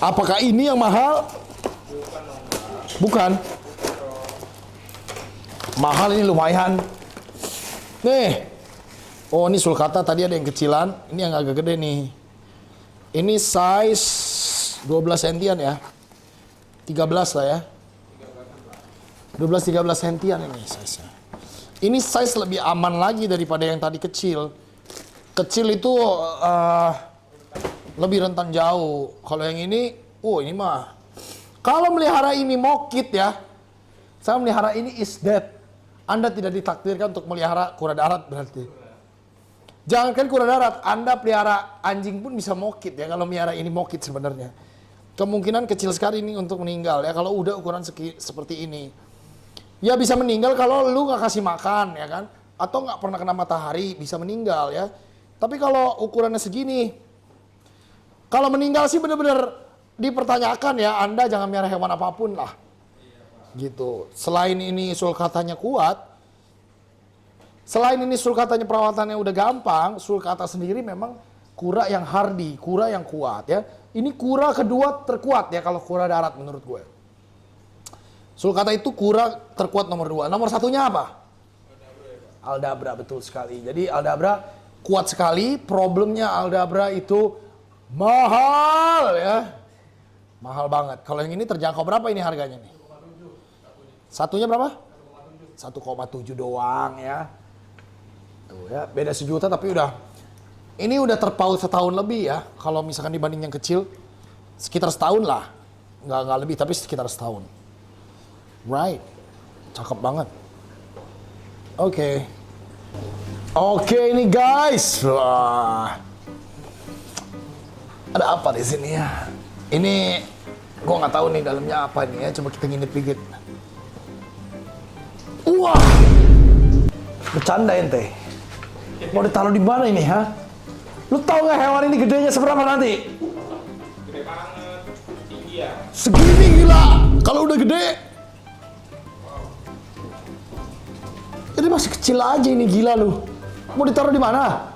Apakah ini yang mahal? Bukan. Mahal ini lumayan. Nih. Oh, ini sulcata tadi ada yang kecilan. Ini yang agak gede nih. Ini size 12 sentian ya. 13 lah ya. 12-13 sentian ini size-nya. Ini size lebih aman lagi daripada yang tadi kecil. Kecil itu lebih rentan jauh. Kalau yang ini, ini mah. Kalau melihara ini mokit ya, saya melihara ini is dead. Anda tidak ditakdirkan untuk melihara kura darat berarti. Jangankan kura darat, Anda pelihara anjing pun bisa mokit ya. Kalau melihara ini mokit sebenarnya. Kemungkinan kecil sekali ini untuk meninggal ya. Kalau udah ukuran seperti ini. Ya bisa meninggal kalau lu nggak kasih makan ya kan. Atau nggak pernah kena matahari bisa meninggal ya. Tapi kalau ukurannya segini, kalau meninggal sih bener-bener dipertanyakan ya, Anda jangan melihara hewan apapun lah. Gitu. Selain ini sulcatanya kuat, selain ini sulcatanya perawatannya udah gampang, sulcata sendiri memang kura yang hardy, kura yang kuat ya. Ini kura kedua terkuat ya kalau kura darat menurut gue. Sulcata itu kura terkuat nomor 2. Nomor satunya apa? Aldabra, betul sekali. Jadi Aldabra kuat sekali, problemnya Aldabra itu mahal ya. Mahal banget. Kalau yang ini terjangkau berapa ini harganya nih? Satunya berapa? 1,7 doang ya. Tuh ya, beda sejuta tapi ini udah terpaut setahun lebih ya. Kalau misalkan dibanding yang kecil, sekitar setahun lah. Nggak lebih, tapi sekitar setahun. Right. Cakep banget. Oke. Oke ini guys. Wah. Ada apa di sini ya? Ini gua nggak tahu nih dalamnya apa nih ya. Coba kita ngintip-ngintip. Wah. Bercanda ente. Mau ditaruh di mana ini ha? Lu tahu nggak hewan ini gedenya seberapa nanti? Gede banget. Tinggi ya. Segini gila. Kalau udah gede. Ini masih kecil aja ini, gila lu. Mau ditaruh di mana?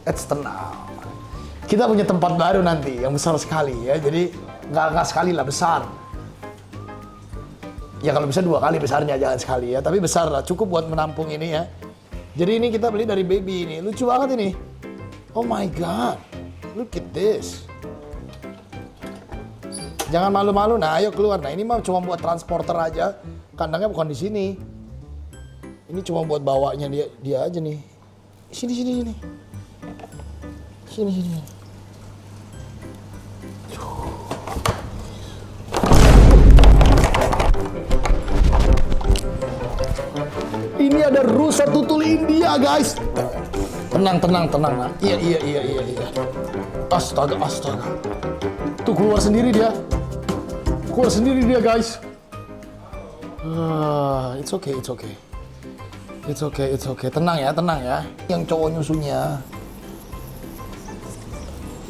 Tenang. Kita punya tempat baru nanti yang besar sekali ya. Jadi nggak sekali lah, besar. Ya kalau bisa 2 kali besarnya, jangan sekali ya. Tapi besar lah, cukup buat menampung ini ya. Jadi ini kita beli dari baby ini. Lucu banget ini. Oh my god. Look at this. Jangan malu-malu. Nah, ayo keluar. Nah, ini mah cuma buat transporter aja. Kandangnya bukan di sini. Ini cuma buat bawanya dia aja nih. Sini. Sini. Ini ada rusa tutul India, guys. Tenang. Nah. Iya. Astaga. Tuh keluar sendiri dia. Guys. It's okay. Tenang ya. Yang cowok nyusunya.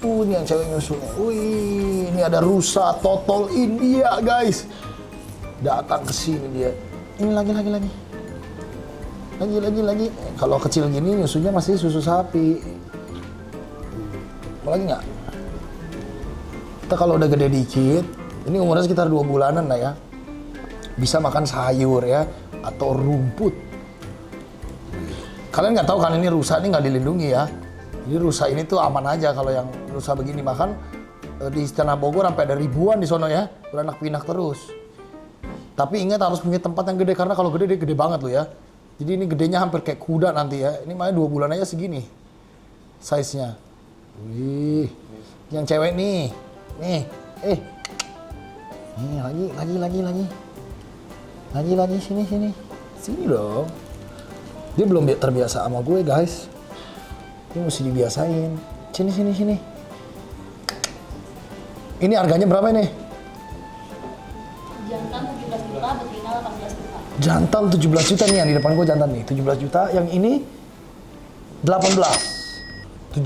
Ini yang cewek nyusunya. Wih, ini ada rusa total India, guys. Datang ke sini dia. Ini lagi. Lagi. Kalau kecil gini nyusunya masih susu sapi. Mau lagi nggak? Kita kalau udah gede dikit, ini umurnya sekitar 2 bulanan lah ya. Bisa makan sayur ya, atau rumput. Kalian nggak tahu kan ini rusa ini nggak dilindungi ya. Jadi rusa ini tuh aman aja kalau yang rusa begini makan di Istana Bogor sampai ada ribuan di sono ya, beranak pinak terus. Tapi ingat harus punya tempat yang gede karena kalau gede dia gede banget loh ya. Jadi ini gedenya hampir kayak kuda nanti ya. Ini makanya 2 bulan aja segini size-nya. Wih, yang cewek nih, nih lagi sini dong. Dia belum terbiasa sama gue guys. Ini mesti dibiasain. Sini. Ini harganya berapa nih? Jantan 17 juta, betina 18 juta. Jantan 17 juta nih yang di depan gue jantan nih. 17 juta. Yang ini 18. 18.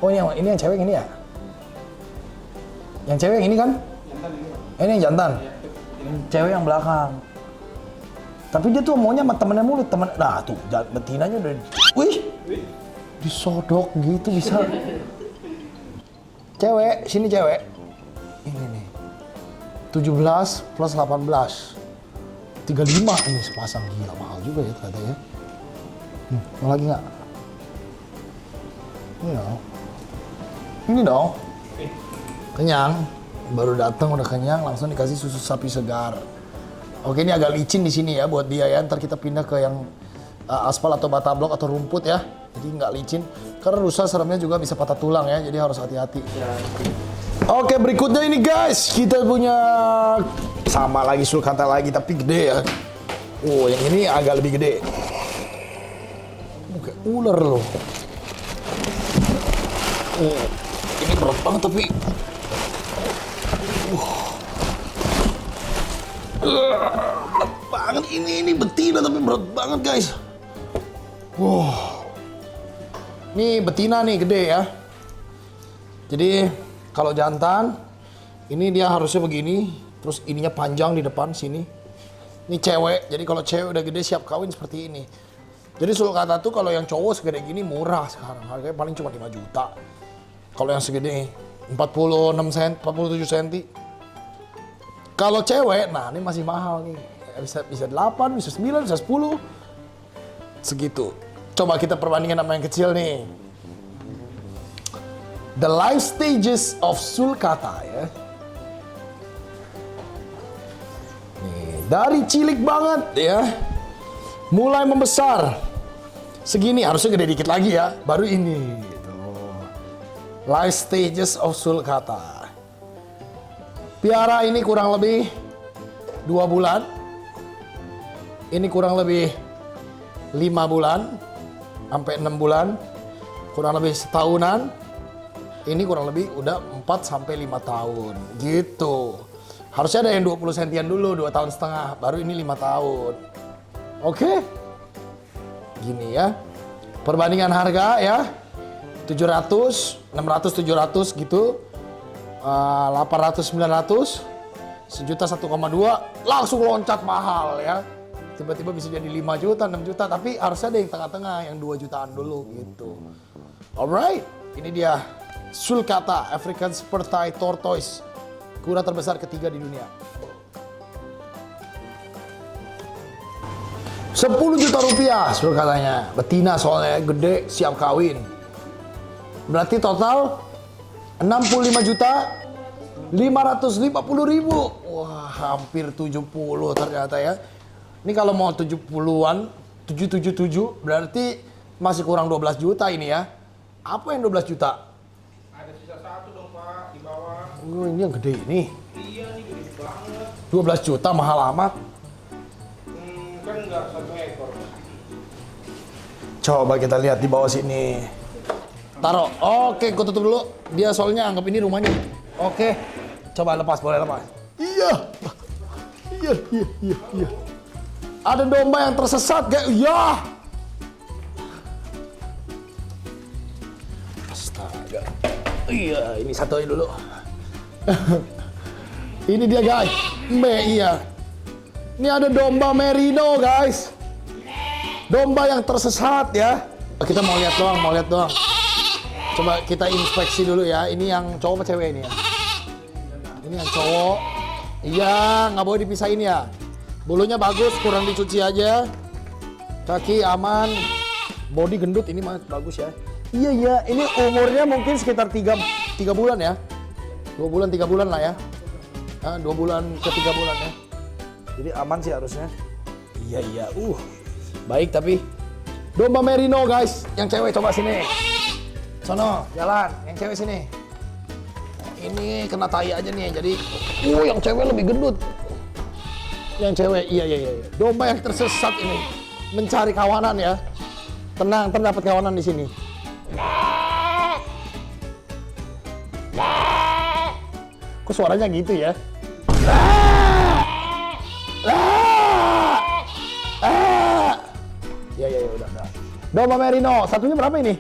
Oh ini yang cewek ini ya? Yang cewek yang ini kan? Jantan ini. Ini yang jantan. Cewek yang belakang. Tapi dia tuh maunya sama temennya mulu, nah tuh betinanya udah, wih, disodok gitu bisa. Cewek, sini cewek. Ini nih, 17 plus 18, 35 ini sepasang, gila mahal juga ya ternyata ya. Mau lagi nggak? Ini dong. Kenyang, baru datang udah kenyang, langsung dikasih susu sapi segar. Oke, ini agak licin di sini ya buat dia ya. Ntar kita pindah ke yang aspal atau bata blok atau rumput ya. Jadi nggak licin. Karena rusa seremnya juga bisa patah tulang ya. Jadi harus hati-hati. Oke, berikutnya ini guys. Kita punya sama lagi sulcata lagi tapi gede ya. Oh, yang ini agak lebih gede. Kayak ular loh. Oh, ini berat banget tapi. Berat banget ini betina tapi berat banget guys. Wow. Ini betina nih gede ya. Jadi kalau jantan ini dia harusnya begini, terus ininya panjang di depan sini. Ini cewek. Jadi kalau cewek udah gede siap kawin seperti ini. Jadi sulcata tuh kalau yang cowok segede gini murah sekarang. Harganya paling cuma 5 juta. Kalau yang segede 46 cm, 47 cm. Kalau cewek, nah ini masih mahal nih. Bisa 8, bisa 9, bisa 10. Segitu. Coba kita perbandingkan sama yang kecil nih. The life stages of sulcata ya. Nih, dari cilik banget ya. Mulai membesar. Segini, harusnya gede dikit lagi ya. Baru ini. Gitu. Life stages of sulcata. Piara ini kurang lebih 2 bulan. Ini kurang lebih 5 bulan. Sampai 6 bulan. Kurang lebih setahunan. Ini kurang lebih udah 4 sampai 5 tahun. Gitu. Harusnya ada yang 20 sentian dulu, 2 tahun setengah. Baru ini 5 tahun. Oke? Gini ya. Perbandingan harga ya. 700, 600, 700 gitu. 800, 900, sejuta 1,2 langsung loncat mahal ya. Tiba-tiba bisa jadi 5 juta, 6 juta, tapi harusnya ada yang tengah-tengah, yang 2 jutaan dulu gitu. Alright, ini dia sulcata African Spur-Thai Tortoise, kura terbesar ketiga di dunia. 10 juta rupiah sulcatanya, betina soalnya gede, siap kawin. Berarti total 65 juta 550 ribu. Wah, hampir 70 ternyata ya. Ini kalau mau 70-an, 777 berarti masih kurang 12 juta ini ya. Apa yang 12 juta? Ada sisa 1 dong Pak, di bawah. Oh, ini yang gede ini. Iya nih, gede banget. 12 juta mahal amat. kan nggak 1 ekor. Coba kita lihat di bawah sini. Taruh. Oke, gua tutup dulu. Dia soalnya anggap ini rumahnya. Oke. Coba lepas, boleh lepas. Iya. Iya. Ada domba yang tersesat, guys. Iya. Astaga. Iya, ini satu aja dulu. Ini dia, guys. Iya. Ini ada domba merino, guys. Domba yang tersesat ya. Kita mau lihat doang. Coba kita inspeksi dulu ya. Ini yang cowok apa cewek ini ya? Ini yang cowok. Iya, nggak boleh dipisahin ya. Bulunya bagus, kurang dicuci aja. Kaki aman. Body gendut, ini mah bagus ya. Iya, ini umurnya mungkin sekitar 3 bulan ya. 2 bulan, 3 bulan lah ya. 2 bulan ke 3 bulan ya. Jadi aman sih harusnya. Iya. Baik tapi. Domba merino guys. Yang cewek coba sini. Sono, jalan. Yang cewek sini. Ini kena tai aja nih. Jadi, yang cewek lebih gendut. Yang cewek, iya. Domba yang tersesat ini. Mencari kawanan ya. Tenang, dapat kawanan di sini. Kok suaranya gitu ya? Ya, udah. Domba merino, satunya berapa ini?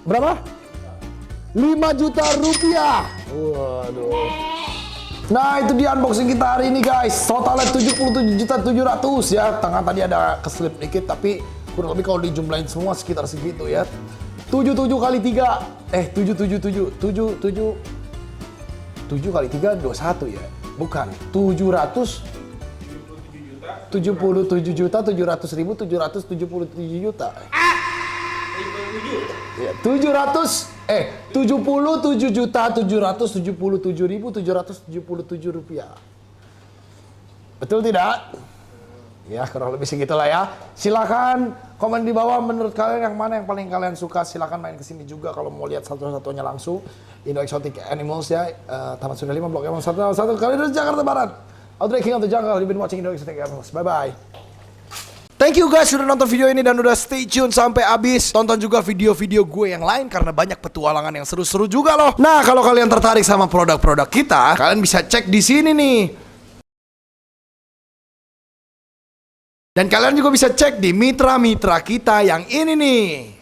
Berapa? 5 juta rupiah. Waduh. Nah, itu dia unboxing kita hari ini guys. Totalnya 77.700.000 ya. Tengah tadi ada keslip dikit tapi kurang lebih kalau dijumlahin semua sekitar segitu ya. 77 kali 3. 7 kali 3 21 ya. Bukan. 77.777.777 juta. Ya, 77.777.777 rupiah. Betul tidak? Ya, kurang lebih segitulah ya. Silakan komen di bawah menurut kalian yang mana yang paling kalian suka. Silakan main ke sini juga kalau mau lihat satu-satunya langsung. Indo Exotic Animals ya. Taman Sunda 5 Blok M1 kali dari Jakarta Barat. Audrey King of the Jungle. You've been watching Indo Exotic Animals. Bye-bye. Thank you guys sudah nonton video ini dan udah stay tune sampai habis. Tonton juga video-video gue yang lain karena banyak petualangan yang seru-seru juga loh. Nah, kalau kalian tertarik sama produk-produk kita, kalian bisa cek di sini nih. Dan kalian juga bisa cek di mitra-mitra kita yang ini nih.